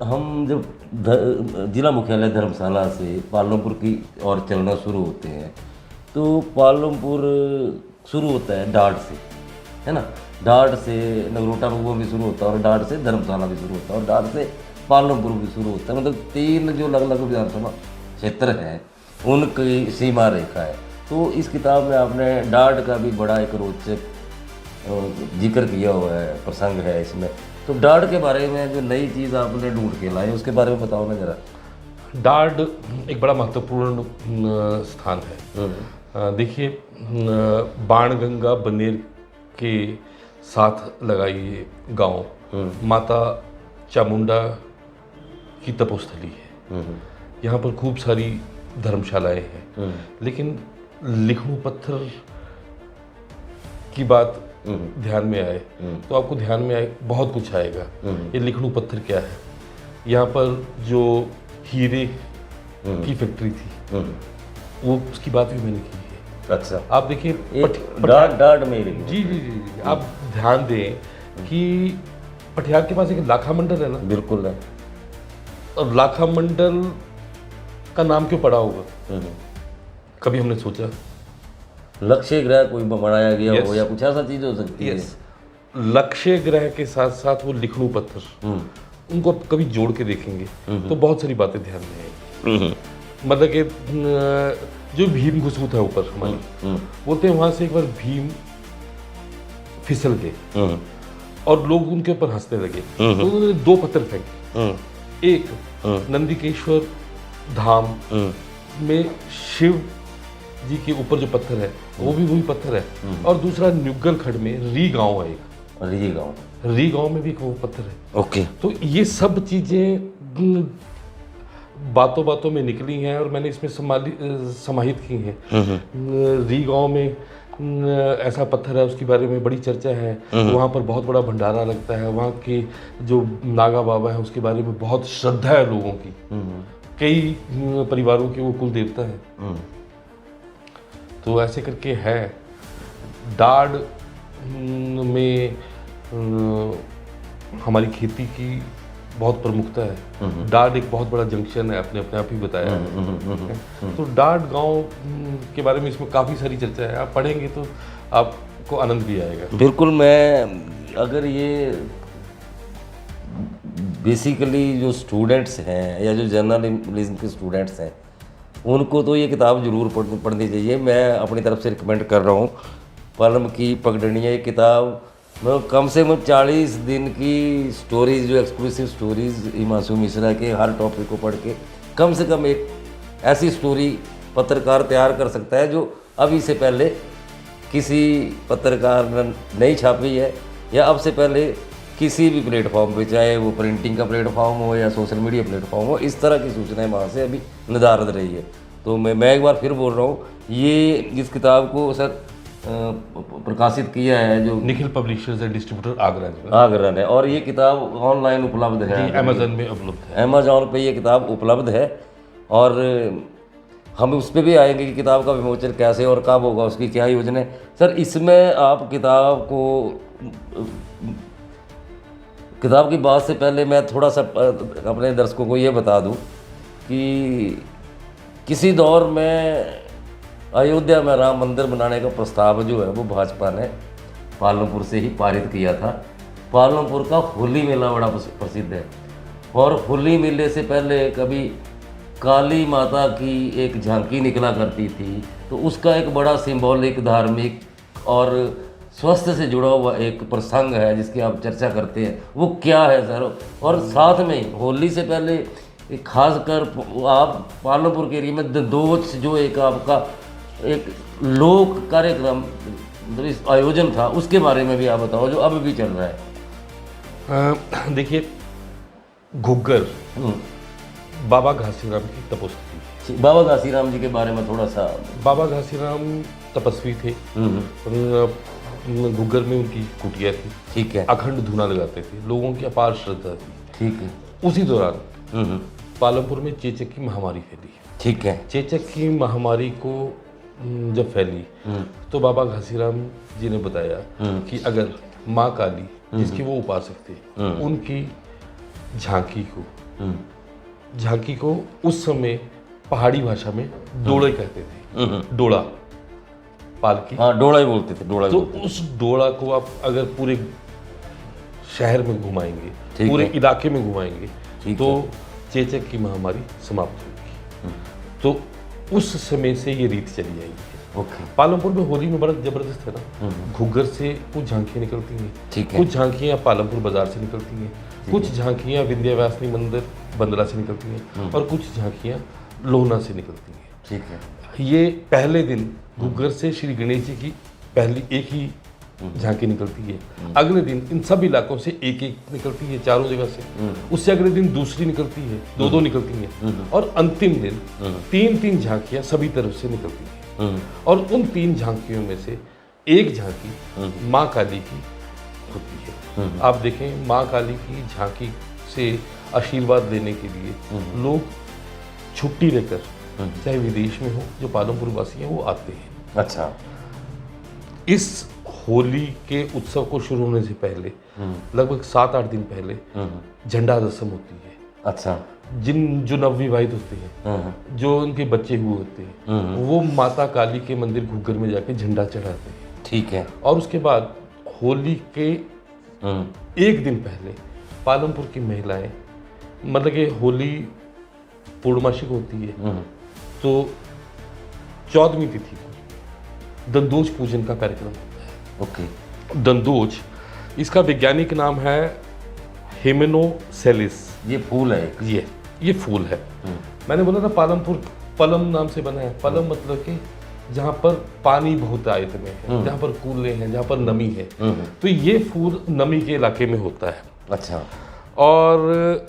हम जब जिला मुख्यालय धर्मशाला से पालमपुर की ओर चलना शुरू होते हैं तो पालमपुर शुरू होता है डाट से, है ना। डाट से नगरोटा वो भी शुरू होता है और डाट से धर्मशाला भी शुरू होता है और डाट से पालमपुर भी शुरू होता है। मतलब 3 जो अलग अलग विधानसभा क्षेत्र हैं उनकी सीमा रेखा है। तो इस किताब में आपने डाट का भी बड़ा एक रोचक जिक्र किया हुआ है, प्रसंग है इसमें। तो डाट के बारे में जो नई चीज़ आपने ढूंढ के लाई उसके बारे में बताओ ना जरा। डाट एक बड़ा महत्वपूर्ण स्थान है। देखिए, बाणगंगा बनेर के साथ लगा ये गांव माता चामुंडा की तपोस्थली है। यहाँ पर खूब सारी धर्मशालाएं हैं। लेकिन लिखणू पत्थर की बात ध्यान में आए तो आपको ध्यान में आए बहुत कुछ आएगा। ये लिखणू पत्थर क्या है, यहाँ पर जो हीरे की फैक्ट्री थी वो उसकी बात भी मैंने की है। अच्छा, आप देखिए डाट में ही जी जी जी जी आप ध्यान दें कि पटियाला के पास एक लाखा मंडल है ना, बिल्कुल है। और लाखा मंडल का नाम क्यों पड़ा होगा, कभी हमने सोचा? लक्ष्य ग्रह कोई बनाया गया Yes. हो या कुछ ऐसा चीज हो सकती यस, लक्ष्य ग्रह के साथ साथ वो लिखणू पत्थर, उनको आप कभी जोड़ के देखेंगे तो बहुत सारी बातें ध्यान में आएंगी। मतलब कि जो भीम घुसू था ऊपर हमारी, बोलते हैं वहां से एक बार भीम फिसल गए और लोग उनके ऊपर हंसने लगे, तो उन्होंने 2 पत्थर फेंके। एक नंदिकेश्वर धाम में शिव जी के ऊपर जो पत्थर है वो भी वही पत्थर है, और दूसरा न्युगल खड़ में री गांव है एक, री गांव में भी एक वो पत्थर है। ओके, तो ये सब चीजें बातों बातों में निकली हैं और मैंने इसमें समाहित की हैं। री गांव में ऐसा पत्थर है, उसके बारे में बड़ी चर्चा है। वहाँ पर बहुत बड़ा भंडारा लगता है, वहाँ के जो नागा बाबा है उसके बारे में बहुत श्रद्धा है लोगों की, कई परिवारों के वो कुल देवता है। तो ऐसे करके है। डाड में हमारी खेती की बहुत प्रमुखता है। डाड एक बहुत बड़ा जंक्शन है, आपने अपने आप ही बताया है। तो डाड गांव के बारे में इसमें काफ़ी सारी चर्चा है, आप पढ़ेंगे तो आपको आनंद भी आएगा। बिल्कुल। मैं अगर ये बेसिकली जो स्टूडेंट्स हैं या जो जर्नलिज्म के स्टूडेंट्स हैं उनको तो ये किताब ज़रूर पढ़नी चाहिए। मैं अपनी तरफ से रिकमेंड कर रहा हूँ। पालम की पगडंडियाँ, ये किताब मतलब कम से कम 40 दिन की स्टोरीज, जो एक्सक्लूसिव स्टोरीज हिमांशु मिश्रा के हर टॉपिक को पढ़ के कम से कम एक ऐसी स्टोरी पत्रकार तैयार कर सकता है जो अभी से पहले किसी पत्रकार ने नहीं छापी है, या अब से पहले किसी भी प्लेटफॉर्म पे, चाहे वो प्रिंटिंग का प्लेटफॉर्म हो या सोशल मीडिया प्लेटफॉर्म हो, इस तरह की सूचनाएं वहाँ से अभी निर्धारित रही है। तो मैं एक बार फिर बोल रहा हूँ, ये इस किताब को सर प्रकाशित किया है जो Nikhil publishers and distributor Agra ने, और ये किताब ऑनलाइन उपलब्ध है, अमेजन में उपलब्ध है, अमेजॉन पे ये किताब उपलब्ध है। और हम उस पर भी आएंगे कि किताब का विमोचन कैसे और कब होगा, उसकी क्या योजना है। सर इसमें आप किताब की बात से पहले मैं थोड़ा सा अपने दर्शकों को ये बता दूं कि किसी दौर में अयोध्या में राम मंदिर बनाने का प्रस्ताव जो है वो भाजपा ने पालमपुर से ही पारित किया था। पालमपुर का होली मेला बड़ा प्रसिद्ध है, और होली मेले से पहले कभी काली माता की एक झांकी निकला करती थी, तो उसका एक बड़ा सिंबॉलिक, धार्मिक और स्वास्थ्य से जुड़ा हुआ एक प्रसंग है जिसकी आप चर्चा करते हैं, वो क्या है सर? और साथ में होली से पहले खासकर आप पालमपुर के एरिया में दंदोच जो एक आपका एक लोक कार्यक्रम मतलब इस आयोजन था, उसके बारे में भी आप बताओ जो अब भी चल रहा है। देखिए, घुग्गर बाबा घासीराम की तपस्वी। बाबा घासीराम जी के बारे में थोड़ा सा। बाबा घासीराम तपस्वी थे, घुग्गर में उनकी कुटिया थी, ठीक है, अखंड धूना लगाते थे, लोगों की अपार श्रद्धा थी, ठीक है। उसी दौरान पालमपुर में चेचक की महामारी फैली, ठीक है। चेचक की महामारी को जब फैली तो बाबा घासीराम जी ने बताया कि अगर माँ काली, जिसकी वो उपासक थे, उनकी झांकी को उस समय पहाड़ी भाषा में डोड़े कहते थे, डोड़ा, पालकी, हाँ डोड़ा ही बोलते थे, डोड़ा। तो उस डोड़ा को आप अगर पूरे शहर में घुमाएंगे, पूरे इलाके में घुमाएंगे, तो चेचक की महामारी समाप्त होगी। तो उस समय से ये रीत चली आई है। पालमपुर में होली में बड़ा जबरदस्त है ना, घुग्गर से कुछ झांकियाँ निकलती हैं, कुछ झांकियाँ पालमपुर बाजार से निकलती हैं, कुछ झांकियाँ विंध्यावासिनी मंदिर बंदरा से निकलती हैं, और कुछ झांकियाँ लोहना से निकलती हैं। ठीक है। ये पहले दिन घुग्गर से श्री गणेश जी की पहली एक ही झांकी निकलती है, अगले दिन इन सब इलाकों से एक एक निकलती है, चारों जगह से, उससे अगले दिन दूसरी निकलती है, दो निकलती हैं, और अंतिम दिन 3 झांकियां सभी तरफ से निकलती हैं। और उन 3 झांकियों में से एक झांकी माँ काली की होती है। आप देखें माँ काली की झांकी से आशीर्वाद लेने के लिए लोग छुट्टी लेकर चाहे विदेश में हो, जो पालमपुर वासी हैं वो आते हैं। अच्छा। इस होली के उत्सव को शुरू होने से पहले लगभग 7-8 दिन पहले झंडा रस्म होती है। अच्छा। जो नवविवाहित होते हैं, जो उनके बच्चे हुए होते हैं, वो माता काली के मंदिर घुग्गर में जाके झंडा चढ़ाते हैं। ठीक है। और उसके बाद होली के एक दिन पहले पालमपुर की महिलाएं, मतलब कि होली पूर्णमासी को होती है, तो 14वीं तिथि को दंदोज पूजन का कार्यक्रम होता है। ओके। दंदोज, इसका वैज्ञानिक नाम है हेमेनोसेलिस। ये फूल है एक। ये फूल है। मैंने बोला था पालमपुर पलम नाम से बना है। पलम मतलब कि जहाँ पर पानी बहुत आयत में है, जहाँ पर कूले हैं, जहाँ पर नमी है, तो ये फूल नमी के इलाके में होता है। अच्छा। और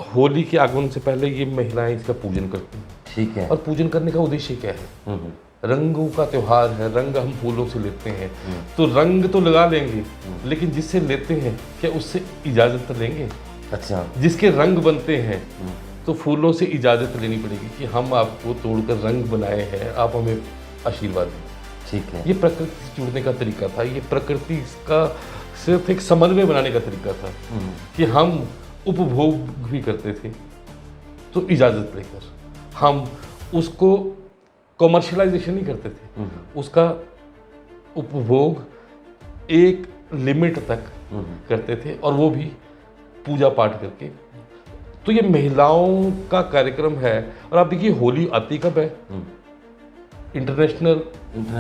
होली के आगमन से पहले ये महिलाएं इसका पूजन करती हैं। ठीक है। और पूजन करने का उद्देश्य क्या है? रंगों का त्योहार है, रंग हम फूलों से लेते हैं, तो रंग तो लगा लेंगे, लेकिन जिससे लेते हैं क्या उससे इजाजत तो लेंगे? अच्छा। जिसके रंग बनते हैं तो फूलों से इजाजत लेनी पड़ेगी कि हम आपको तोड़कर रंग बनाए हैं, आप हमें आशीर्वाद दें। ठीक है। ये प्रकृति से जुड़ने का तरीका था, ये प्रकृति का सिर्फ एक समन्वय बनाने का तरीका था कि हम उपभोग भी करते थे तो इजाजत लेकर, हम उसको कॉमर्शलाइजेशन नहीं करते थे, उसका उपभोग एक लिमिट तक करते थे, और वो भी पूजा पाठ करके। तो ये महिलाओं का कार्यक्रम है। और आप देखिए होली आती कब है? इंटरनेशनल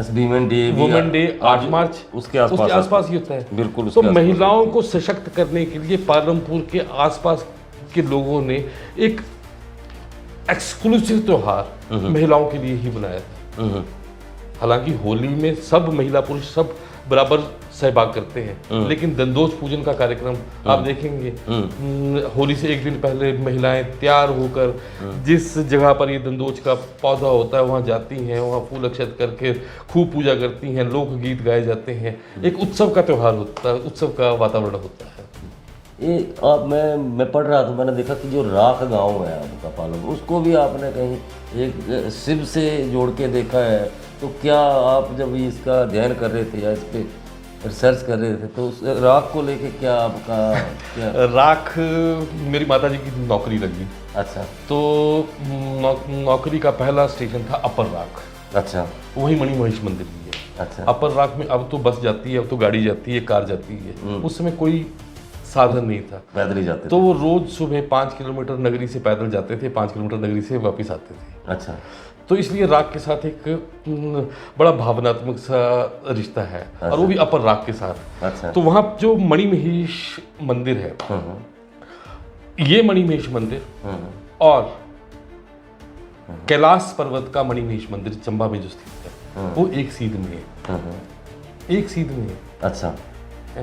वुमेन डे 8 मार्च, उसके आसपास ही होता है। बिल्कुल। तो महिलाओं को सशक्त करने के लिए पालमपुर के आसपास के लोगों ने एक एक्सक्लूसिव त्योहार महिलाओं के लिए ही बनाया था। हालांकि होली में सब महिला पुरुष सब बराबर सहभाग करते हैं, लेकिन दंदोज पूजन का कार्यक्रम आप देखेंगे, होली से एक दिन पहले महिलाएं तैयार होकर जिस जगह पर ये दंदोज का पौधा होता है वहाँ जाती हैं, वहाँ फूल अक्षत करके खूब पूजा करती हैं, लोकगीत गाए जाते हैं, एक उत्सव का त्यौहार होता है, उत्सव का वातावरण होता है। ये आप मैं पढ़ रहा था, मैंने देखा कि जो राख गांव है आपका पालमपुर, उसको भी आपने कहीं एक शिव से जोड़ के देखा है। तो क्या आप जब इसका अध्ययन कर रहे थे या इस पर रिसर्च कर रहे थे तो उस राख को लेके क्या आपका क्या? राख मेरी माताजी की नौकरी लगी। अच्छा। तो नौकरी का पहला स्टेशन था अपर राख। अच्छा। वही मणि महेश मंदिर भी है। अच्छा। अपर राख में अब तो बस जाती है, अब तो गाड़ी जाती है, कार जाती है। उस समय कोई साधन नहीं था, पैदल ही जाते तो वो रोज सुबह 5 किलोमीटर नगरी से पैदल जाते थे, 5 किलोमीटर नगरी से वापस आते थे। अच्छा। तो इसलिए राख के साथ एक बड़ा भावनात्मक सा रिश्ता है। अच्छा। और वो भी अपर राख के साथ। अच्छा। तो वहाँ जो मणि महेश मंदिर है, ये मणि महेश मंदिर और कैलाश पर्वत का मणि महेश मंदिर चंबा में जो स्थित है, वो एक सीध में है। एक सीध में है। अच्छा।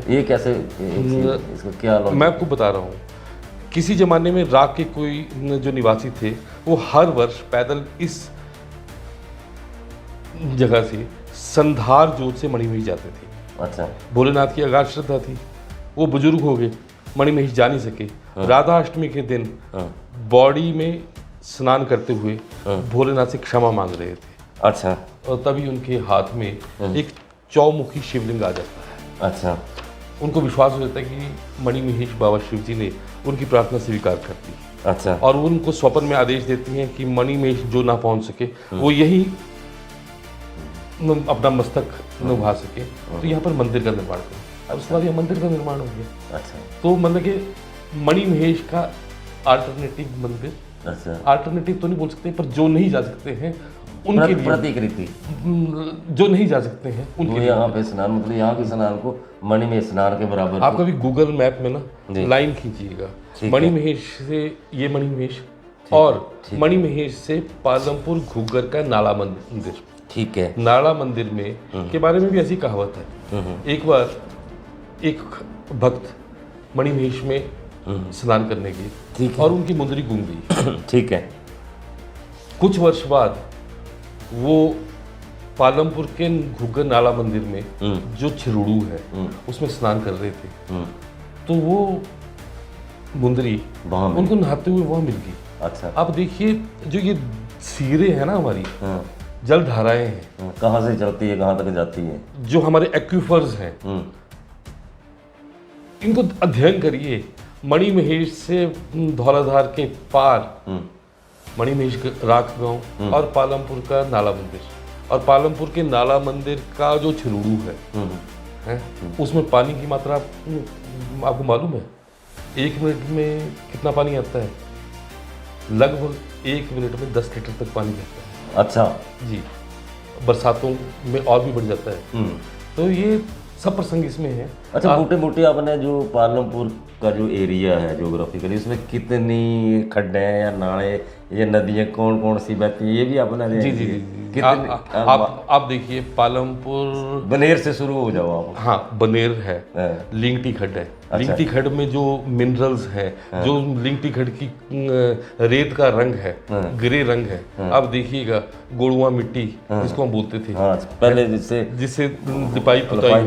ये कैसे, इसको क्या लॉजिक? मैं आपको बता रहा हूँ, किसी जमाने में राख के कोई जो निवासी थे वो हर वर्ष पैदल इस जगह से संधार जोत से मणिमहेश जाते थे। अच्छा। भोलेनाथ की अगाध श्रद्धा थी, वो बुजुर्ग हो गए, मणिमहेश जा नहीं सके। राधा अष्टमी के दिन बॉडी में स्नान करते हुए भोलेनाथ से क्षमा मांग रहे थे। अच्छा। और तभी उनके हाथ में एक चौमुखी शिवलिंग आ जाता है। अच्छा। उनको विश्वास हो जाता है कि मणि महेश बाबा शिव जी ने उनकी प्रार्थना स्वीकार कर दी। अच्छा। और उनको स्वप्न में आदेश देती हैं कि मणि महेश जो ना पहुंच सके वो यही अपना मस्तक न उभा सके, तो यहाँ पर मंदिर का निर्माण करें। और उसके बाद यह मंदिर का निर्माण हो गया। अच्छा। तो मतलब कि मणि महेश का अल्टरनेटिव मंदिर। अच्छा। अल्टरनेटिव तो नहीं बोल सकते, पर जो नहीं जा सकते हैं उनके लिए, प्रतिकृति जो नहीं जा सकते हैं उनके लिए यहाँ पे स्नान, मतलब यहाँ के स्नान को मणि में स्नान के बराबर। आप कभी गूगल मैप में ना लाइन खींचिएगा, मणि महेश से ये मणि महेश और मणि महेश से पालमपुर घुग्गर का नाला मंदिर। ठीक है। नाला मंदिर में के बारे में भी ऐसी कहावत है। एक बार एक भक्त मणि महेश में स्नान करने गए और उनकी मुंदरी गूंग गई। ठीक है। कुछ वर्ष बाद वो पालमपुर के घुग्गर नाला मंदिर में जो छिरुड़ू है उसमें स्नान कर रहे थे, तो वो मुंदरी वहाँ उनको नहाते हुए वहाँ मिल गई। अच्छा। आप देखिए जो ये सीरें हैं ना हमारी, जल धाराएं हैं, कहाँ से चलती है कहाँ तक जाती है, जो हमारे एक्विफर्स हैं, इनको अध्ययन करिए। मणिमहेश से धौलाधार के पार मणिमहेश राख गांव और पालमपुर का नाला मंदिर, और पालमपुर के नाला मंदिर का जो छिरुड़ू है उसमें पानी की मात्रा आपको मालूम है 1 मिनट में कितना पानी आता है? लगभग 1 मिनट में 10 लीटर तक पानी आता है। अच्छा जी, बरसातों में और भी बढ़ जाता है। तो ये सब प्रसंग इसमें है। अच्छा, मोटे मोटे आपने जो पालमपुर का जो एरिया है ज्योग्राफिकली, उसमें कितनी खड्डे हैं या नाले या नदियाँ कौन कौन सी बहती हैं, ये भी आपने जी जी जी, जी। आप देखिए पालमपुर बनेर से शुरू हो जाओ आप। हाँ, बनेर है, लिंगटी खड्ड है। लिंगटी खड्ड में जो मिनरल्स है, जो लिंगटी खड्ड की रेत का रंग है, ग्रे रंग है, आप देखिएगा गोड़ुआ मिट्टी जिसको हम बोलते थे पहले, जिससे लिपाई पुताई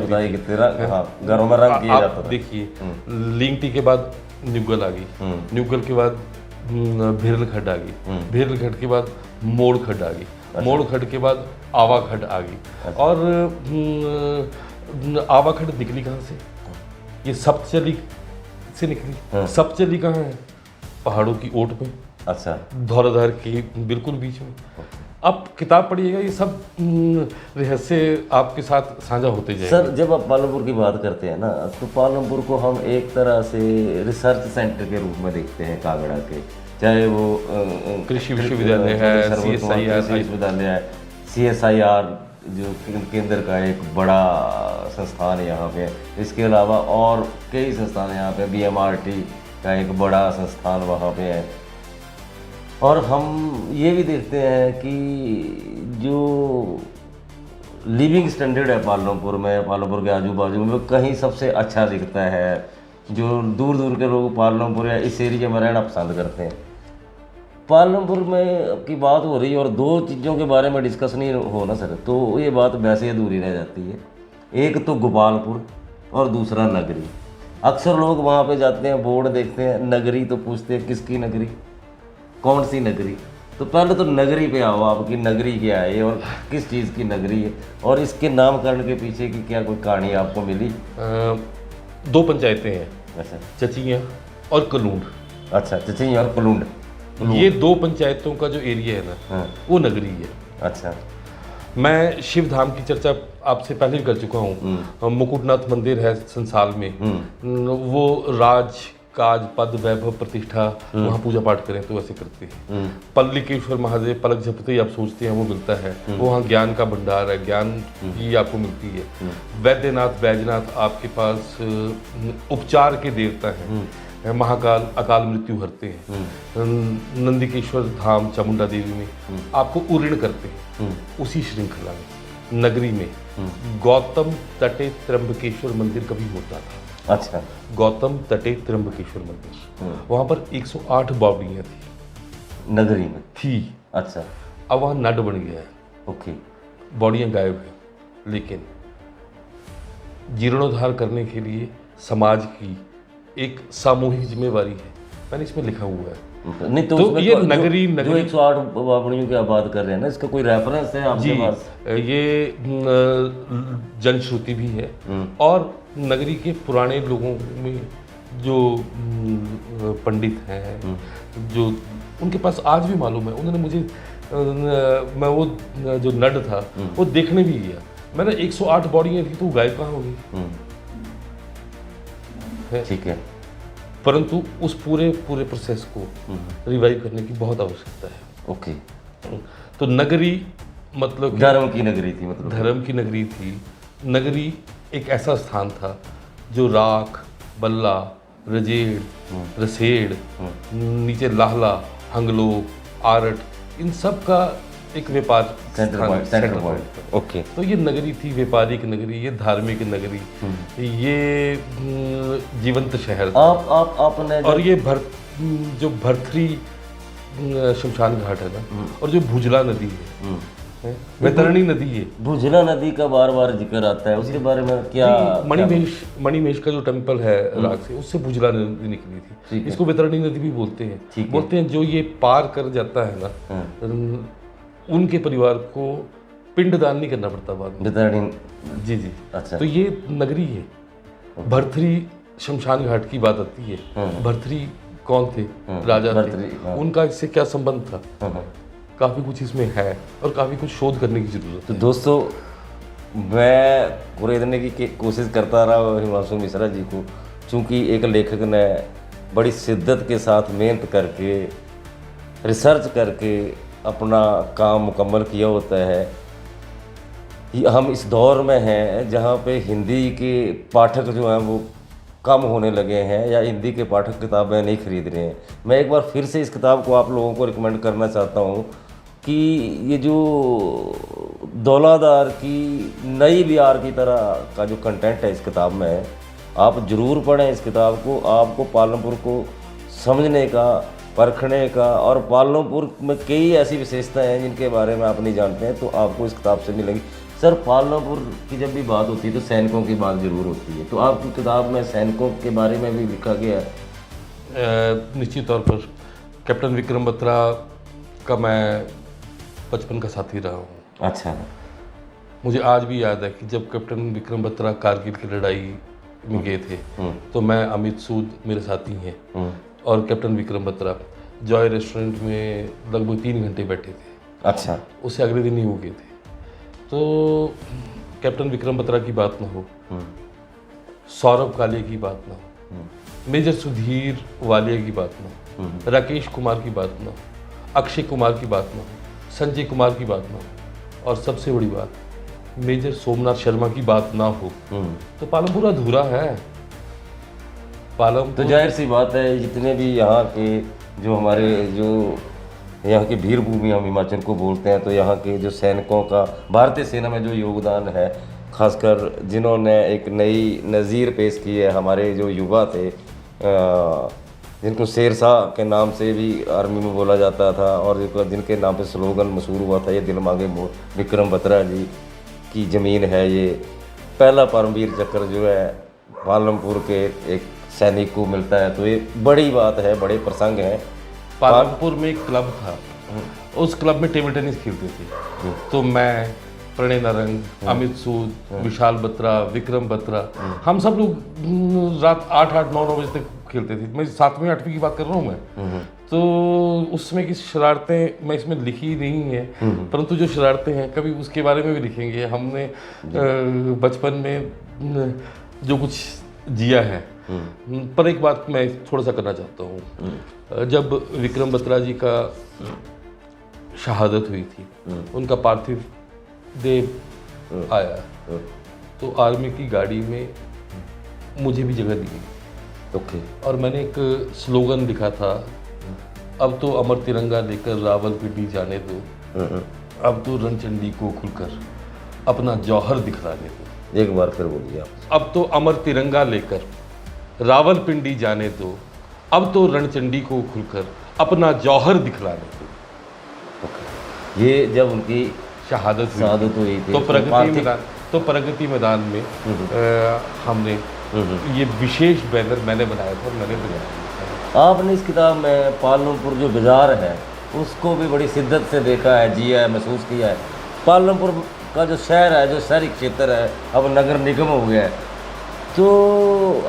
घरों में रंग किया जाता था। देखिए लिंगटी के बाद न्यूगल आ गई, न्यूगल के बाद भिरल खड्ड आ गई, भिरल खड्ड के बाद मोड़ खड्ड आ गई, मोड़ खड्ड के बाद आवा खड्ड आ गई। और आवा खड्ड निकली कहाँ से? ये सप्तचली से निकली। सप्तचली कहाँ है? पहाड़ों की ओट में। अच्छा। धौलाधार के बिल्कुल बीच में। आप किताब पढ़िएगा, ये सब रहस्य आपके साथ साझा होते जाएंगे। सर, जब आप पालमपुर की बात करते हैं ना, तो पालमपुर को हम एक तरह से रिसर्च सेंटर के रूप में देखते हैं कांगड़ा के, चाहे वो कृषि विश्वविद्यालय है, विश्वविद्यालय है, CSIR जो केंद्र का एक बड़ा संस्थान है यहाँ पे। इसके अलावा और कई संस्थान हैं यहाँ पे, BMRT का एक बड़ा संस्थान वहाँ पे है। और हम ये भी देखते हैं कि जो लिविंग स्टैंडर्ड है पालमपुर में, पालमपुर के आजू बाजू में, कहीं सबसे अच्छा दिखता है। जो दूर दूर के लोग पालमपुर या इस एरिया में रहना पसंद करते हैं। पालमपुर में की बात हो रही है और 2 चीज़ों के बारे में डिस्कस नहीं हो ना सर, तो ये बात वैसे अधूरी रह जाती है। एक तो गोपालपुर और दूसरा नगरी। अक्सर लोग वहाँ पे जाते हैं, बोर्ड देखते हैं, नगरी, तो पूछते हैं किसकी नगरी, कौन सी नगरी। तो पहले तो नगरी पे आओ, आपकी नगरी क्या है और किस चीज़ की नगरी है, और इसके नामकरण के पीछे की क्या कोई कहानी आपको मिली? 2 पंचायतें हैं। अच्छा। चचियाँ और कलूंड। अच्छा, चचियाँ और कलूंड। ये 2 पंचायतों का जो एरिया है ना, वो नगरी है। अच्छा। मैं शिव धाम की चर्चा आपसे पहले ही कर चुका हूँ। मुकुटनाथ मंदिर है संसाल में, वो राज काज पद वैभव प्रतिष्ठा वहाँ पूजा पाठ करें तो वैसे करते हैं। पल्लिकेश्वर महादेव पलक झपते ही आप सोचते हैं वो मिलता है, वो वहाँ ज्ञान का भंडार है, ज्ञान की आपको मिलती है। वैद्यनाथ बैजनाथ आपके पास उपचार के देवता हैं। महाकाल अकाल मृत्यु हरते हैं। नंदिकेश्वर धाम चामुंडा देवी में आपको उऋण करते हैं। उसी श्रृंखला में नगरी में गौतम तटे त्र्यंबकेश्वर मंदिर कभी होता था। अच्छा। गौतम तटे त्र्यंबकेश्वर मंदिर, वहाँ पर 108 बावड़ियाँ थी, नगरी में थी। अच्छा। अब वहाँ नड बन गया है। ओके। बावड़ियाँ गायब है, लेकिन जीर्णोद्धार करने के लिए समाज की एक सामूहिक जिम्मेवारी है। मैंने इसमें लिखा हुआ है। नहीं तो ये नगरी जो 108 बावड़ियों की आप बात कर रहे हैं ना, इसका कोई रेफरेंस है आपके पास? ये जनश्रुति भी है और नगरी के पुराने लोगों में जो पंडित हैं, जो उनके पास आज भी मालूम है। उन्होंने मुझे मैं वो जो नड था वो देखने भी गया। मैंने 108 बॉडियाँ थी तो गायब कहाँ होगी? ठीक है। परंतु उस पूरे प्रोसेस को रिवाइव करने की बहुत आवश्यकता है। ओके। तो नगरी मतलब धर्म की नगरी थी, मतलब धर्म की नगरी थी। नगरी एक ऐसा स्थान था जो राख, बल्ला, रजेड़, रसेड़, नीचे लाहला, हंगलो, आरट, इन सब का एक व्यापार सेंटर पॉइंट। ओके। तो ये नगरी थी, व्यापारिक नगरी, ये धार्मिक नगरी, ये जीवंत शहर। आपने और ये जो भरथरी शमशान घाट है ना, और जो भुजला नदी है, वैतरणी नदी है। भुजला नदी का बार बार जिक्र आता है, उसके बारे में क्या? मणिमहेश का जो टेम्पल है राग से, उससे भुजला नदी निकली थी। इसको वैतरणी नदी भी बोलते हैं। बोलते हैं जो ये पार कर जाता है ना, उनके परिवार को पिंडदान नहीं करना पड़ता बाद में। वैतरणी, जी जी। अच्छा। तो ये नगरी है। भरथरी शमशान घाट की बात आती है। भरथरी कौन थे? राजा थे। उनका इससे क्या संबंध था? काफ़ी कुछ इसमें है और काफ़ी कुछ शोध करने की जरूरत तो है। दोस्तों, मैं कुरेदने की कोशिश करता रहा हिमांशु मिश्रा जी को, चूँकि एक लेखक ने बड़ी शिद्दत के साथ मेहनत करके, रिसर्च करके अपना काम मुकम्मल किया होता है। हम इस दौर में हैं जहाँ पे हिंदी के पाठक जो हैं वो कम होने लगे हैं, या हिंदी के पाठक किताबें नहीं खरीद रहे हैं। मैं एक बार फिर से इस किताब को आप लोगों को रिकमेंड करना चाहता हूँ कि ये जो दौलादार की नई बिहार की तरह का जो कंटेंट है इस किताब में, आप ज़रूर पढ़ें इस किताब को। आपको पालमपुर को समझने का, परखने का, और पालमपुर में कई ऐसी विशेषताएं हैं जिनके बारे में आप नहीं जानते हैं, तो आपको इस किताब से मिलेंगी। सर, पालमपुर की जब भी बात होती है तो सैनिकों की बात ज़रूर होती है, तो आपकी किताब में सैनिकों के बारे में भी लिखा गया है? निश्चित तौर पर कैप्टन विक्रम बत्रा का मैं बचपन का साथी रहा हूँ। अच्छा। मुझे आज भी याद है कि जब कैप्टन विक्रम बत्रा कारगिल की लड़ाई में गए थे, तो मैं, अमित सूद मेरे साथी हैं, और captain Vikram Batra Joy restaurant में लगभग 3 घंटे बैठे थे। अच्छा। उससे अगले दिन ही हो गए थे। तो कैप्टन विक्रम बत्रा की बात ना हो, सौरभ कालिया की बात ना हो, मेजर सुधीर वालिया की बात ना हो, राकेश कुमार की बात ना हो, अक्षय कुमार की बात ना हो, संजय कुमार की बात ना हो, और सबसे बड़ी बात, मेजर सोमनाथ शर्मा की बात ना हो, तो पालमपुर अधूरा है। तो जाहिर सी बात है, जितने भी यहाँ के जो हमारे जो यहाँ की वीर भूमि हम हिमाचल को बोलते हैं, तो यहाँ के जो सैनिकों का भारतीय सेना में जो योगदान है, खासकर जिन्होंने एक नई नज़ीर पेश की है, हमारे जो युवा थे, जिनको शेरशाह के नाम से भी आर्मी में बोला जाता था, और जिनके नाम पे स्लोगन मशहूर हुआ था, ये दिल मांगे मोर, विक्रम बत्रा जी की ज़मीन है ये। पहला परमवीर चक्र जो है पालमपुर के एक सैनिक को मिलता है, तो ये बड़ी बात है, बड़े प्रसंग हैं। पालमपुर में एक क्लब था, उस क्लब में टेबल टेनिस खेलते थे। तो मैं, प्रणय नारंग, अमित सूद, विशाल बत्रा, विक्रम बत्रा, हम सब लोग रात 8-9 बजे तक खेलते थे। मैं 7वीं 8वीं की बात कर रहा हूँ मैं। तो उसमें की शरारतें मैं इसमें लिखी नहीं है, परंतु जो शरारतें हैं कभी उसके बारे में भी लिखेंगे। हमने बचपन में जो कुछ जिया है। पर एक बात मैं थोड़ा सा करना चाहता हूँ। जब विक्रम बत्रा जी का शहादत हुई थी, उनका पार्थिव देह आया, तो आर्मी की गाड़ी में मुझे भी जगह दी गई। ओके। और मैंने एक स्लोगन लिखा था, अब तो अमर तिरंगा लेकर रावलपिंडी जाने दो, अब तो रणचंडी को खुलकर अपना जौहर दिखलाने दो। एक बार फिर बोलिए आप। अब तो अमर तिरंगा लेकर रावलपिंडी जाने दो, अब तो रणचंडी को खुलकर अपना जौहर दिखलाने दो। ये जब उनकी शहादत हुई थी तो प्रगति मैदान में हमने ये विशेष बैनर मैंने बनाया था, मैंने बनाया। आपने इस किताब में पालमपुर जो बाजार है उसको भी बड़ी शिद्दत से देखा है, जिया है, महसूस किया है। पालमपुर का जो शहर है, जो शहरी क्षेत्र है, अब नगर निगम हो गया है, तो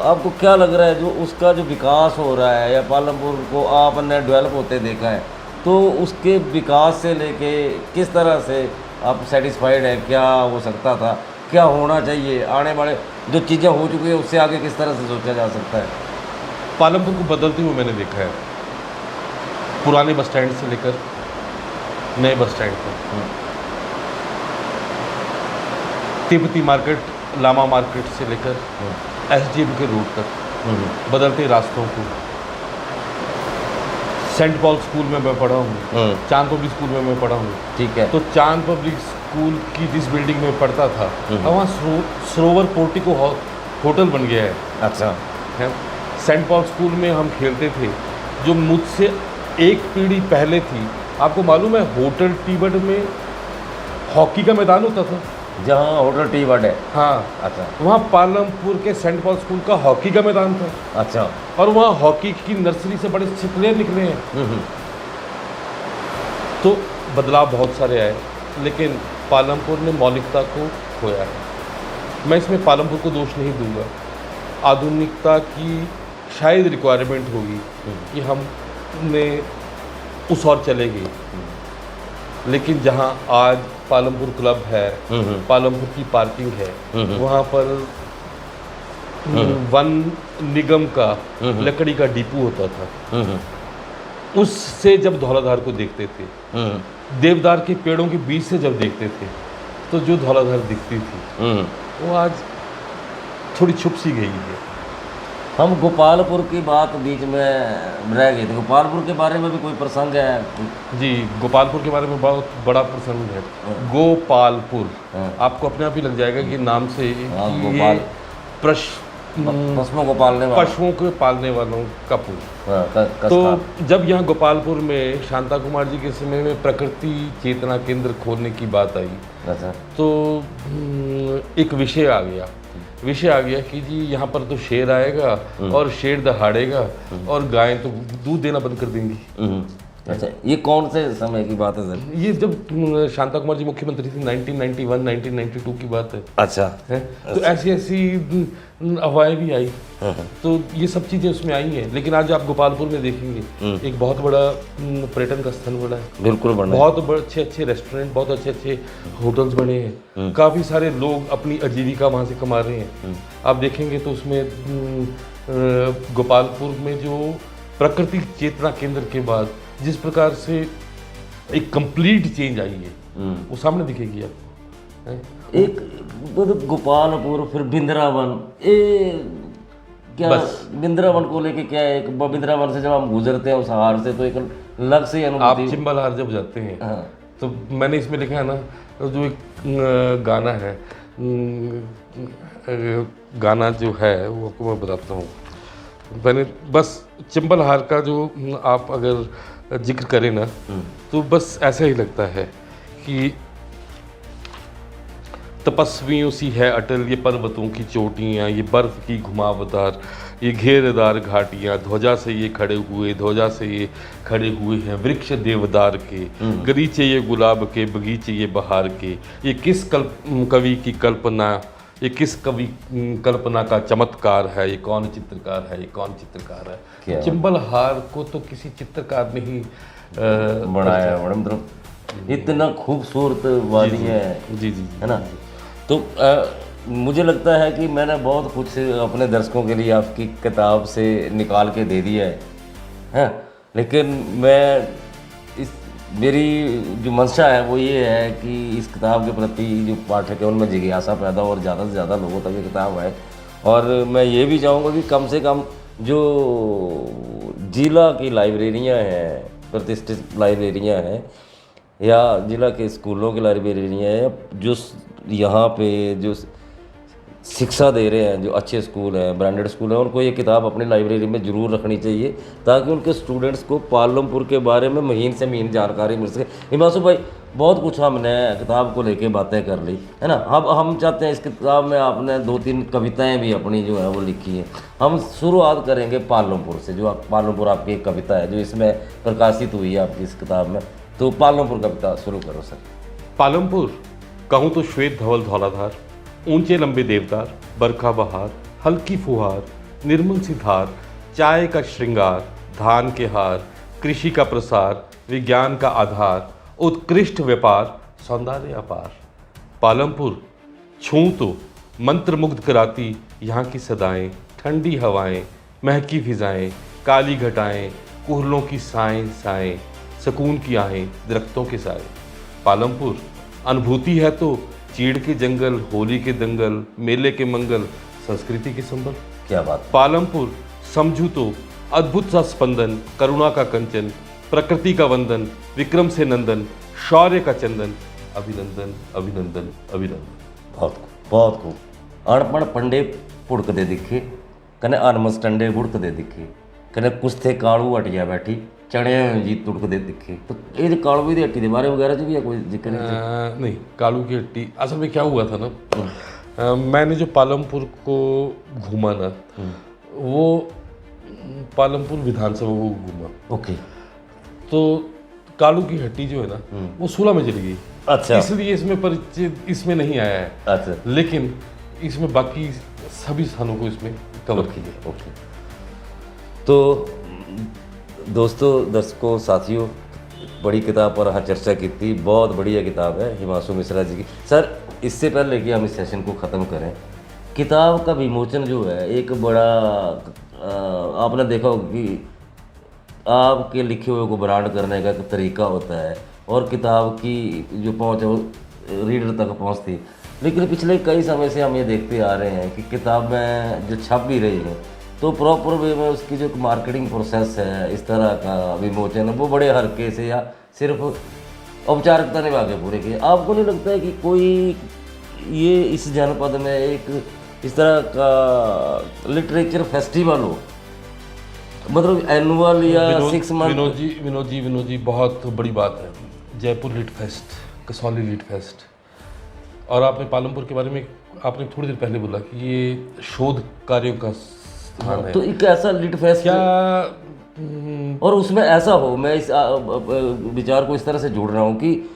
आपको क्या लग रहा है जो उसका जो विकास हो रहा है, या पालमपुर को आपने डेवलप होते देखा है, तो उसके विकास से लेके किस तरह से आप सेटिस्फाइड हैं? क्या हो सकता था, क्या होना चाहिए, आने वाले जो चीज़ें हो चुकी है उससे आगे किस तरह से सोचा जा सकता है? पालमपुर को बदलते हुए मैंने देखा है, पुराने बस स्टैंड से लेकर नए बस स्टैंड तक, तिब्बती मार्केट, लामा मार्केट से लेकर SDM के रूट तक बदलते रास्तों को। सेंट पॉल स्कूल में मैं पढ़ा हूँ, चांद पब्लिक स्कूल में मैं पढ़ा हूँ, ठीक है। तो चांद पब्लिक स्कूल की जिस बिल्डिंग में पढ़ता था, वहाँ सरोवर पोर्टिको होटल बन गया है। अच्छा है। सेंट पॉल स्कूल में हम खेलते थे, जो मुझसे एक पीढ़ी पहले थी। आपको मालूम है होटल टिबट में हॉकी का मैदान होता था। जहाँ होटल टी वर्ड है। हाँ, अच्छा वहाँ पालमपुर के सेंट पॉल स्कूल का हॉकी का मैदान था, अच्छा। और वहाँ हॉकी की नर्सरी से बड़े अच्छे प्लेयर निकले हैं। हम्म। तो बदलाव बहुत सारे आए, लेकिन पालमपुर ने मौलिकता को खोया है। मैं इसमें पालमपुर को दोष नहीं दूंगा। आधुनिकता की शायद रिक्वायरमेंट होगी कि हमने उस ओर चले गए, लेकिन जहाँ आज पालमपुर क्लब है, पालमपुर की पार्किंग है, वहाँ पर वन निगम का लकड़ी का डिपो होता था। उससे जब धौलाधार को देखते थे, देवदार के पेड़ों के बीच से जब देखते थे, तो जो धौलाधार दिखती थी वो आज थोड़ी छुप सी गई है। हम गोपालपुर की बात बीच में रह गए थे। गोपालपुर के बारे में भी कोई प्रसंग है? जी, गोपालपुर के बारे में बहुत बड़ा प्रसंग है। गोपालपुर आपको अपने आप ही लग जाएगा कि नाम से हाँ, कि गोपाल ये पशुओं को पालने वाला। पशुओं को पालने वालों का पुर। हाँ, तो जब यहाँ गोपालपुर में शांता कुमार जी के समय में प्रकृति चेतना केंद्र खोलने की बात आई, अच्छा। तो एक विषय आ गया कि जी यहाँ पर तो शेर आएगा और शेर दहाड़ेगा और गायें तो दूध देना बंद कर देंगी। अच्छा, ये कौन से समय की बात है सर? ये जब शांता कुमार जी मुख्यमंत्री थी, 1991 1992 की बात है। अच्छा है तो ऐसी अफवाहें भी आई, तो ये सब चीज़ें उसमें आई हैं। लेकिन आज आप गोपालपुर में देखेंगे एक बहुत बड़ा पर्यटन का स्थल बना है। बिल्कुल बना है। बहुत अच्छे अच्छे रेस्टोरेंट, बहुत अच्छे अच्छे होटल्स बने हैं। काफ़ी सारे लोग अपनी आजीविका वहाँ से कमा रहे हैं। आप देखेंगे तो उसमें गोपालपुर में जो प्रकृति चेतना केंद्र के बाद जिस प्रकार से एक कंप्लीट चेंज आई है, वो सामने दिखेगी आपको। एक गोपालपुर, फिर बिंद्रावन, ये क्या बिंद्रावन को लेके क्या है? एक बिंद्रावन से जब हम गुजरते हैं उस हार से, तो एक अलग से अनुभूति। आप चिंबलहार जब जाते हैं हाँ। तो मैंने इसमें लिखा है ना, तो जो एक गाना है, गाना जो है वो आपको मैं बताता हूँ। मैंने बस चिंबलहार का जो आप अगर जिक्र करें ना, तो बस ऐसा ही लगता है कि तपस्वियों सी है अटल ये पर्वतों की चोटियाँ, ये बर्फ की घुमावदार, ये घेरदार घाटियाँ, ध्वजा से ये खड़े हुए हैं वृक्ष देवदार के, गलीचे ये गुलाब के, बगीचे ये बहार के, ये किस कवि की कल्पना, ये किस कवि कल्पना का चमत्कार है, ये कौन चित्रकार है, ये कौन चित्रकार है। चिंबलहार को तो किसी चित्रकार ने ही बनाया है। मतलब इतना खूबसूरत वादी है। जी जी है ना। तो मुझे लगता है कि मैंने बहुत कुछ अपने दर्शकों के लिए आपकी किताब से निकाल के दे दिया है। लेकिन मैं मेरी जो मंशा है वो ये है कि इस किताब के प्रति जो पाठक है उनमें जिज्ञासा पैदा और ज़्यादा से ज़्यादा लोगों तक ये किताब आए। और मैं ये भी चाहूँगा कि कम से कम जो जिला की लाइब्रेरियाँ हैं, प्रतिष्ठित लाइब्रेरियाँ हैं, या जिला के स्कूलों की लाइब्रेरियाँ हैं, जो यहाँ पे जो शिक्षा दे रहे हैं, जो अच्छे स्कूल हैं, ब्रांडेड स्कूल हैं, उनको ये किताब अपनी लाइब्रेरी में ज़रूर रखनी चाहिए, ताकि उनके स्टूडेंट्स को पालमपुर के बारे में महीन से महीन जानकारी मिल सके। हिमांशु भाई, बहुत कुछ हमने किताब को लेके बातें कर ली, है ना। अब हम चाहते हैं इस किताब में आपने 2-3 कविताएं भी अपनी जो है वो लिखी है। हम शुरुआत करेंगे पालमपुर से, जो पालमपुर आपकी एक कविता है जो इसमें प्रकाशित हुई है आपकी इस किताब में। तो पालमपुर कविता शुरू करो सर। पालमपुर कहूँ तो श्वेत धवल धौलाधार, ऊंचे लंबे देवदार, बरखा बहार, हल्की फुहार, निर्मल सी धार, चाय का श्रृंगार, धान के हार, कृषि का प्रसार, विज्ञान का आधार, उत्कृष्ट व्यापार, सौंदर्य अपार। पालमपुर छूं तो मंत्रमुग्ध कराती यहाँ की सदाएं, ठंडी हवाएं, महकी फिजाएं, काली घटाएं, कुहलों की साएं साएं, सुकून की आहें, दरख्तों के साए। पालमपुर अनुभूति है तो चीड़ के जंगल, होली के दंगल, मेले के मंगल, संस्कृति के संबल। क्या बात। पालमपुर समझू तो अद्भुत सा स्पंदन, करुणा का कंचन, प्रकृति का वंदन, विक्रम से नंदन, शौर्य का चंदन, अभिनंदन अभिनंदन अभिनंदन। बहुत खूब। अणपण पंडे पुड़कदे दिखे, कने अनमस टंडे बुड़कदे दिखे, कने कुछ थे कालू अटिया बैठी, चढ़े जी तुड़कदे दिखे। तो ये कालू की हट्टी के बारे वगैरह च भी है कोई जिक्र है? नहीं, कालू की हट्टी असल में क्या हुआ था ना, मैंने जो पालमपुर को घूमा ना, वो पालमपुर विधानसभा को घूमा। ओके। तो कालू की हट्टी जो है ना, वो 16 में चली गई। अच्छा। इसलिए इसमें परिचय इसमें नहीं आया है। अच्छा। लेकिन इसमें बाकी सभी स्थानों को इसमें कवर किया। ओके। तो दोस्तों, दर्शकों, साथियों, बड़ी किताब पर हाँ चर्चा की थी। बहुत बढ़िया किताब है हिमांशु मिश्रा जी की। सर, इससे पहले कि हम इस सेशन को ख़त्म करें, किताब का विमोचन जो है एक बड़ा आपने देखा होगा कि आपके लिखे हुए को ब्रांड करने का एक तरीका होता है और किताब की जो पहुंच है वो रीडर तक पहुंचती। लेकिन पिछले कई समय से हम ये देखते आ रहे हैं कि किताबें जो छप भी रही हैं तो प्रॉपर वे में उसकी जो मार्केटिंग प्रोसेस है, इस तरह का विमोचन है, वो बड़े हल्के से या सिर्फ औपचारिकता निभा के पूरे किए। आपको नहीं लगता है कि कोई ये इस जनपद में एक इस तरह का लिटरेचर फेस्टिवल हो, मतलब एनुअल या 6 मंथ? विनोद जी बहुत बड़ी बात है। Jaipur lit fest, Kasauli lit fest, और आपने पालमपुर के बारे में आपने थोड़ी देर पहले बोला कि ये शोध कार्यों का स्थान है। तो एक ऐसा लिट फेस्ट क्या और उसमें ऐसा हो, मैं इस विचार को इस तरह से जोड़ रहा हूँ कि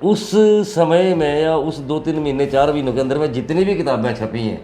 उस समय में या उस 2-3 महीने 4 महीनों के अंदर में जितनी भी किताबें छपी हैं,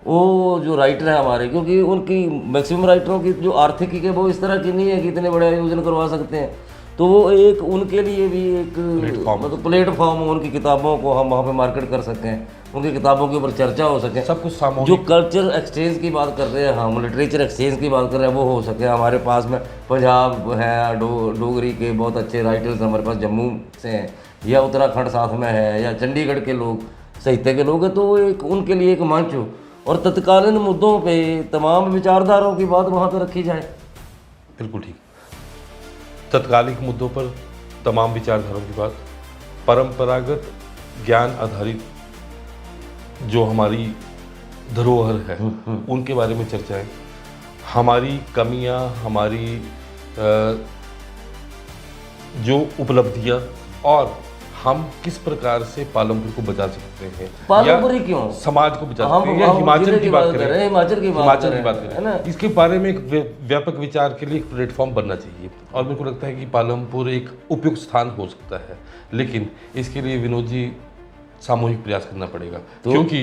वो जो राइटर है हमारे, क्योंकि उनकी मैक्सिमम राइटरों की जो आर्थिकी है वो इस तरह की नहीं है कि इतने बड़े आयोजन करवा सकते हैं, तो वो एक उनके लिए भी एक मतलब प्लेटफॉर्म, उनकी किताबों को हम वहाँ पे मार्केट कर सकें, उनकी किताबों के ऊपर चर्चा हो सके, सब कुछ सामूहिक। जो कल्चर एक्सचेंज की बात कर रहे हैं हम, लिटरेचर एक्सचेंज की बात कर रहे हैं, वो हो सके। हमारे पास में पंजाब है, डोगरी के बहुत अच्छे राइटर्स हमारे पास जम्मू से हैं, या उत्तराखंड साथ में है, या चंडीगढ़ के लोग, साहित्य के लोग हैं, तो वो एक उनके लिए एक मंच हो और तत्कालीन मुद्दों पे तमाम विचारधाराओं की बात वहाँ पे रखी जाए। बिल्कुल ठीक। तत्कालिक मुद्दों पर तमाम विचारधाराओं की बात, परंपरागत ज्ञान आधारित जो हमारी धरोहर है उनके बारे में चर्चाएं, हमारी कमियां, हमारी जो उपलब्धियां, और हम किस प्रकार से पालमपुर को बचा सकते हैं, पालमपुर ही क्यों, समाज को बचा सकते हैं, या हिमाचल की बात करें, हिमाचल की बात करें, इसके बारे में एक व्यापक विचार के लिए एक प्लेटफॉर्म बनना चाहिए। और मेरे को लगता है कि पालमपुर एक उपयुक्त स्थान हो सकता है, लेकिन इसके लिए विनोद जी सामूहिक प्रयास करना पड़ेगा। तो क्योंकि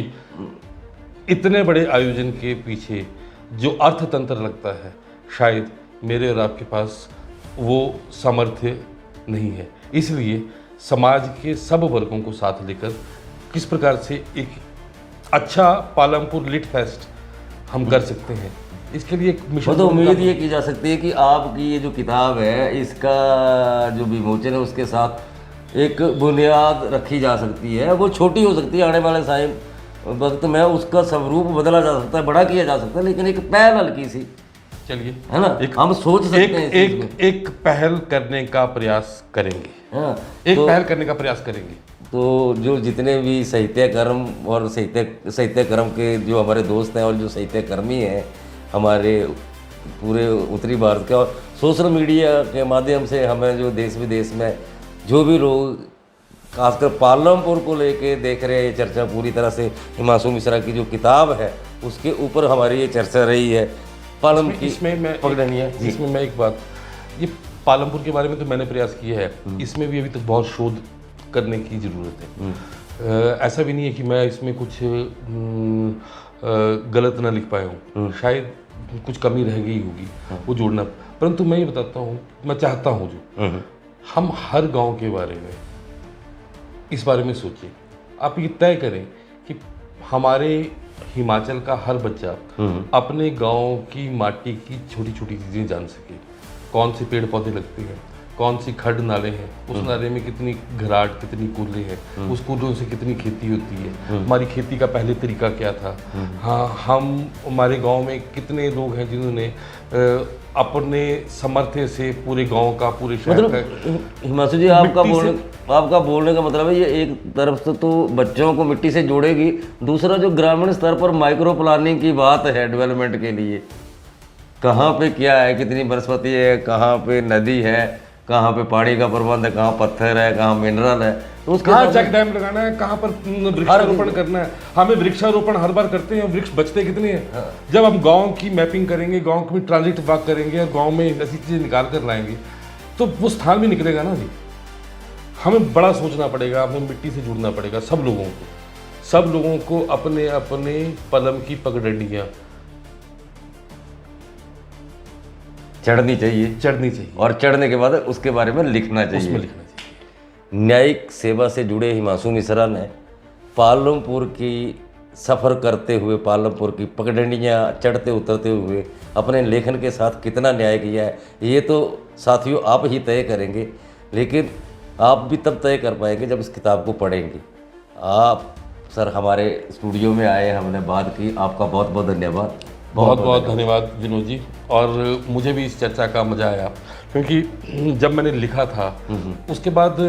इतने बड़े आयोजन के पीछे जो अर्थतंत्र लगता है, शायद मेरे और आपके पास वो सामर्थ्य नहीं है। इसलिए समाज के सब वर्गों को साथ लेकर किस प्रकार से एक अच्छा पालमपुर लिट फेस्ट हम कर सकते हैं, इसके लिए एक मिशन। तो उम्मीद ये की जा सकती है कि आपकी ये जो किताब है, इसका जो विमोचन है उसके साथ एक बुनियाद रखी जा सकती है। वो छोटी हो सकती है, आने वाले टाइम वक्त में उसका स्वरूप बदला जा सकता है, बड़ा किया जा सकता है, लेकिन एक पहल हल्की सी, चलिए, है ना, हम सोच सकते हैं एक पहल करने का प्रयास करेंगे। हाँ, पहल करने का प्रयास करेंगे। तो जो जितने भी साहित्यकर्म और साहित्यकर्म के जो हमारे दोस्त हैं और जो साहित्यकर्मी हैं हमारे पूरे उत्तरी भारत के, और सोशल मीडिया के माध्यम से हमें जो देश विदेश में जो भी लोग खासकर पालमपुर को लेके देख रहे हैं, चर्चा पूरी तरह से हिमांशु मिश्रा की जो किताब है उसके ऊपर हमारी ये चर्चा रही है। पालम की इसमें मैं एक बात, ये पालमपुर के बारे में तो मैंने प्रयास किया है, इसमें भी अभी तक बहुत शोध करने की ज़रूरत है। ऐसा भी नहीं है कि मैं इसमें कुछ गलत ना लिख पाया हूँ, शायद कुछ कमी रह गई होगी, वो जोड़ना। परंतु मैं ये बताता हूँ, मैं चाहता हूँ जो हम हर गांव के बारे में इस बारे में सोचें। आप ये तय करें कि हमारे हिमाचल का हर बच्चा अपने गांव की माटी की छोटी छोटी चीज़ें जान सके। कौन से पेड़ पौधे लगते हैं, कौन सी खड्ड नाले हैं, उस नाले में कितनी घराट, कितनी कूलें हैं, उस कूलों से कितनी खेती होती है, हमारी खेती का पहले तरीका क्या था। हाँ, हमारे गांव में कितने लोग हैं जिन्होंने अपने सामर्थ्य से पूरे गांव का, पूरे शहर का। हिमांशु जी, आपका बोलने का मतलब है ये एक तरफ से तो बच्चों को मिट्टी से जोड़ेगी, दूसरा जो ग्रामीण स्तर पर माइक्रो प्लानिंग की बात है डेवलपमेंट के लिए, कहाँ पे क्या है, कितनी वनस्पति है, कहाँ पे नदी है, कहाँ पे पानी का प्रबंध है, कहाँ पत्थर है, कहाँ मिनरल है, तो उसके कहाँ चेक डैम लगाना है, कहाँ पर वृक्षारोपण करना है। हमें वृक्षारोपण हर बार करते हैं, वृक्ष बचते कितने हैं। जब हम गांव की मैपिंग करेंगे, गांव में ट्रांजिट वॉक करेंगे और गांव में ऐसी चीज़ें निकाल कर लाएंगे तो वो स्थान भी निकलेगा ना जी। हमें बड़ा सोचना पड़ेगा, हमें मिट्टी से जुड़ना पड़ेगा। सब लोगों को अपने अपने पलम की पगडंडियाँ चढ़नी चाहिए और चढ़ने के बाद उसके बारे में लिखना चाहिए। न्यायिक सेवा से जुड़े हिमांशु मिश्रा ने पालमपुर की सफ़र करते हुए, पालमपुर की पगडंडियाँ चढ़ते उतरते हुए अपने लेखन के साथ कितना न्याय किया है, ये तो साथियों आप ही तय करेंगे, लेकिन आप भी तब तय कर पाएंगे जब इस किताब को पढ़ेंगे। आप सर हमारे स्टूडियो में आए, हमने बात की, आपका बहुत बहुत धन्यवाद। बहुत बहुत धन्यवाद विनोद जी। और मुझे भी इस चर्चा का मज़ा आया, क्योंकि जब मैंने लिखा था उसके बाद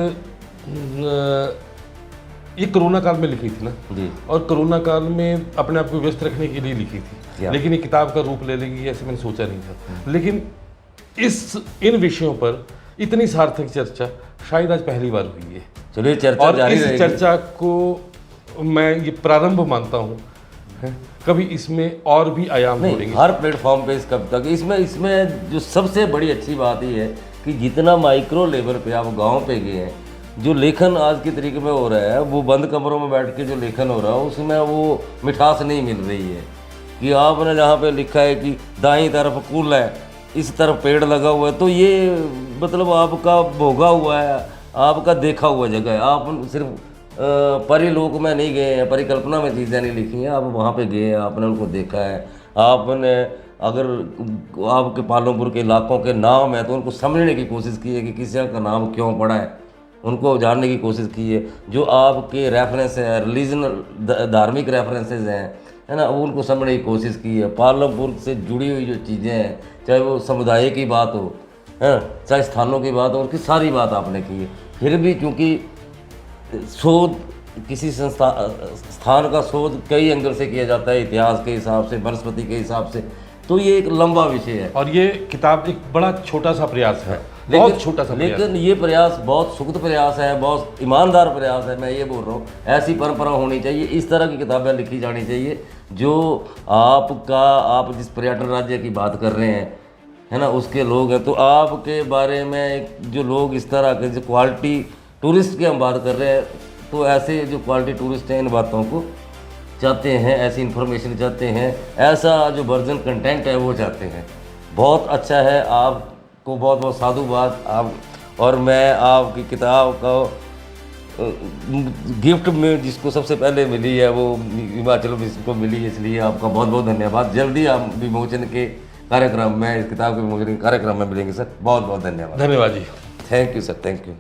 ये कोरोना काल में लिखी थी ना जी, और कोरोना काल में अपने आप को व्यस्त रखने के लिए लिखी थी, लेकिन ये किताब का रूप ले लेगी ऐसे मैंने सोचा नहीं था। लेकिन इन विषयों पर इतनी सार्थक चर्चा शायद आज पहली बार हुई है। चलिए चर्चा और जारी इस रहेगी। चर्चा को मैं ये प्रारंभ मानता हूँ, कभी इसमें और भी आयाम जोड़ेंगे। हर प्लेटफॉर्म पे इस कब तक इसमें जो सबसे बड़ी अच्छी बात ये है कि जितना माइक्रो लेवल पे आप गांव पे गए हैं, जो लेखन आज के तरीके में हो रहा है, वो बंद कमरों में बैठ के जो लेखन हो रहा है उसमें वो मिठास नहीं मिल रही है। कि आपने जहाँ पे लिखा है कि दाईं तरफ कुल है, इस तरफ पेड़ लगा हुआ है, तो ये मतलब आपका भोगा हुआ है, आपका देखा हुआ जगह है। आप सिर्फ परिलोक में नहीं गए हैं, परिकल्पना में चीज़ें नहीं लिखी हैं, आप वहाँ पे गए हैं, आपने उनको देखा है। आपने अगर आपके पालमपुर के इलाकों के नाम है तो उनको समझने की कोशिश की है कि किसी का नाम क्यों पड़ा है, उनको जानने की कोशिश की है। जो आपके रेफरेंस है, रिलीजनल धार्मिक रेफरेंसेस हैं, है ना, वो उनको समझने की कोशिश की है। पालमपुर से जुड़ी हुई जो चीज़ें हैं, चाहे वो समुदाय की बात हो, है, चाहे स्थानों की बात हो, उनकी सारी बात आपने की है। फिर भी चूँकि शोध किसी स्थान का शोध कई एंगल से किया जाता है, इतिहास के हिसाब से, वनस्पति के हिसाब से, तो ये एक लंबा विषय है और ये किताब एक बड़ा छोटा सा प्रयास है, बहुत छोटा सा प्रयास। लेकिन ये प्रयास बहुत सुखद प्रयास है, बहुत ईमानदार प्रयास है। मैं ये बोल रहा हूँ, ऐसी परंपरा होनी चाहिए, इस तरह की किताबें लिखी जानी चाहिए जो आप जिस पर्यटन राज्य की बात कर रहे हैं, है ना, उसके लोग हैं, तो आपके बारे में जो लोग इस तरह के जो क्वालिटी टूरिस्ट की हम बात कर रहे हैं, तो ऐसे जो क्वालिटी टूरिस्ट हैं इन बातों को चाहते हैं, ऐसी इन्फॉर्मेशन चाहते हैं, ऐसा जो वर्जन कंटेंट है वो चाहते हैं। बहुत अच्छा है, आपको बहुत बहुत साधुवाद। आप और मैं आपकी किताब का गिफ्ट में जिसको सबसे पहले मिली है वो हिमाचल में इसको मिली, इसलिए आपका बहुत बहुत धन्यवाद। जल्दी आप विमोचन के कार्यक्रम में, इस किताब के विमोचन के कार्यक्रम में मिलेंगे सर। बहुत बहुत धन्यवाद। धन्यवाद जी। Thank you sir, thank you.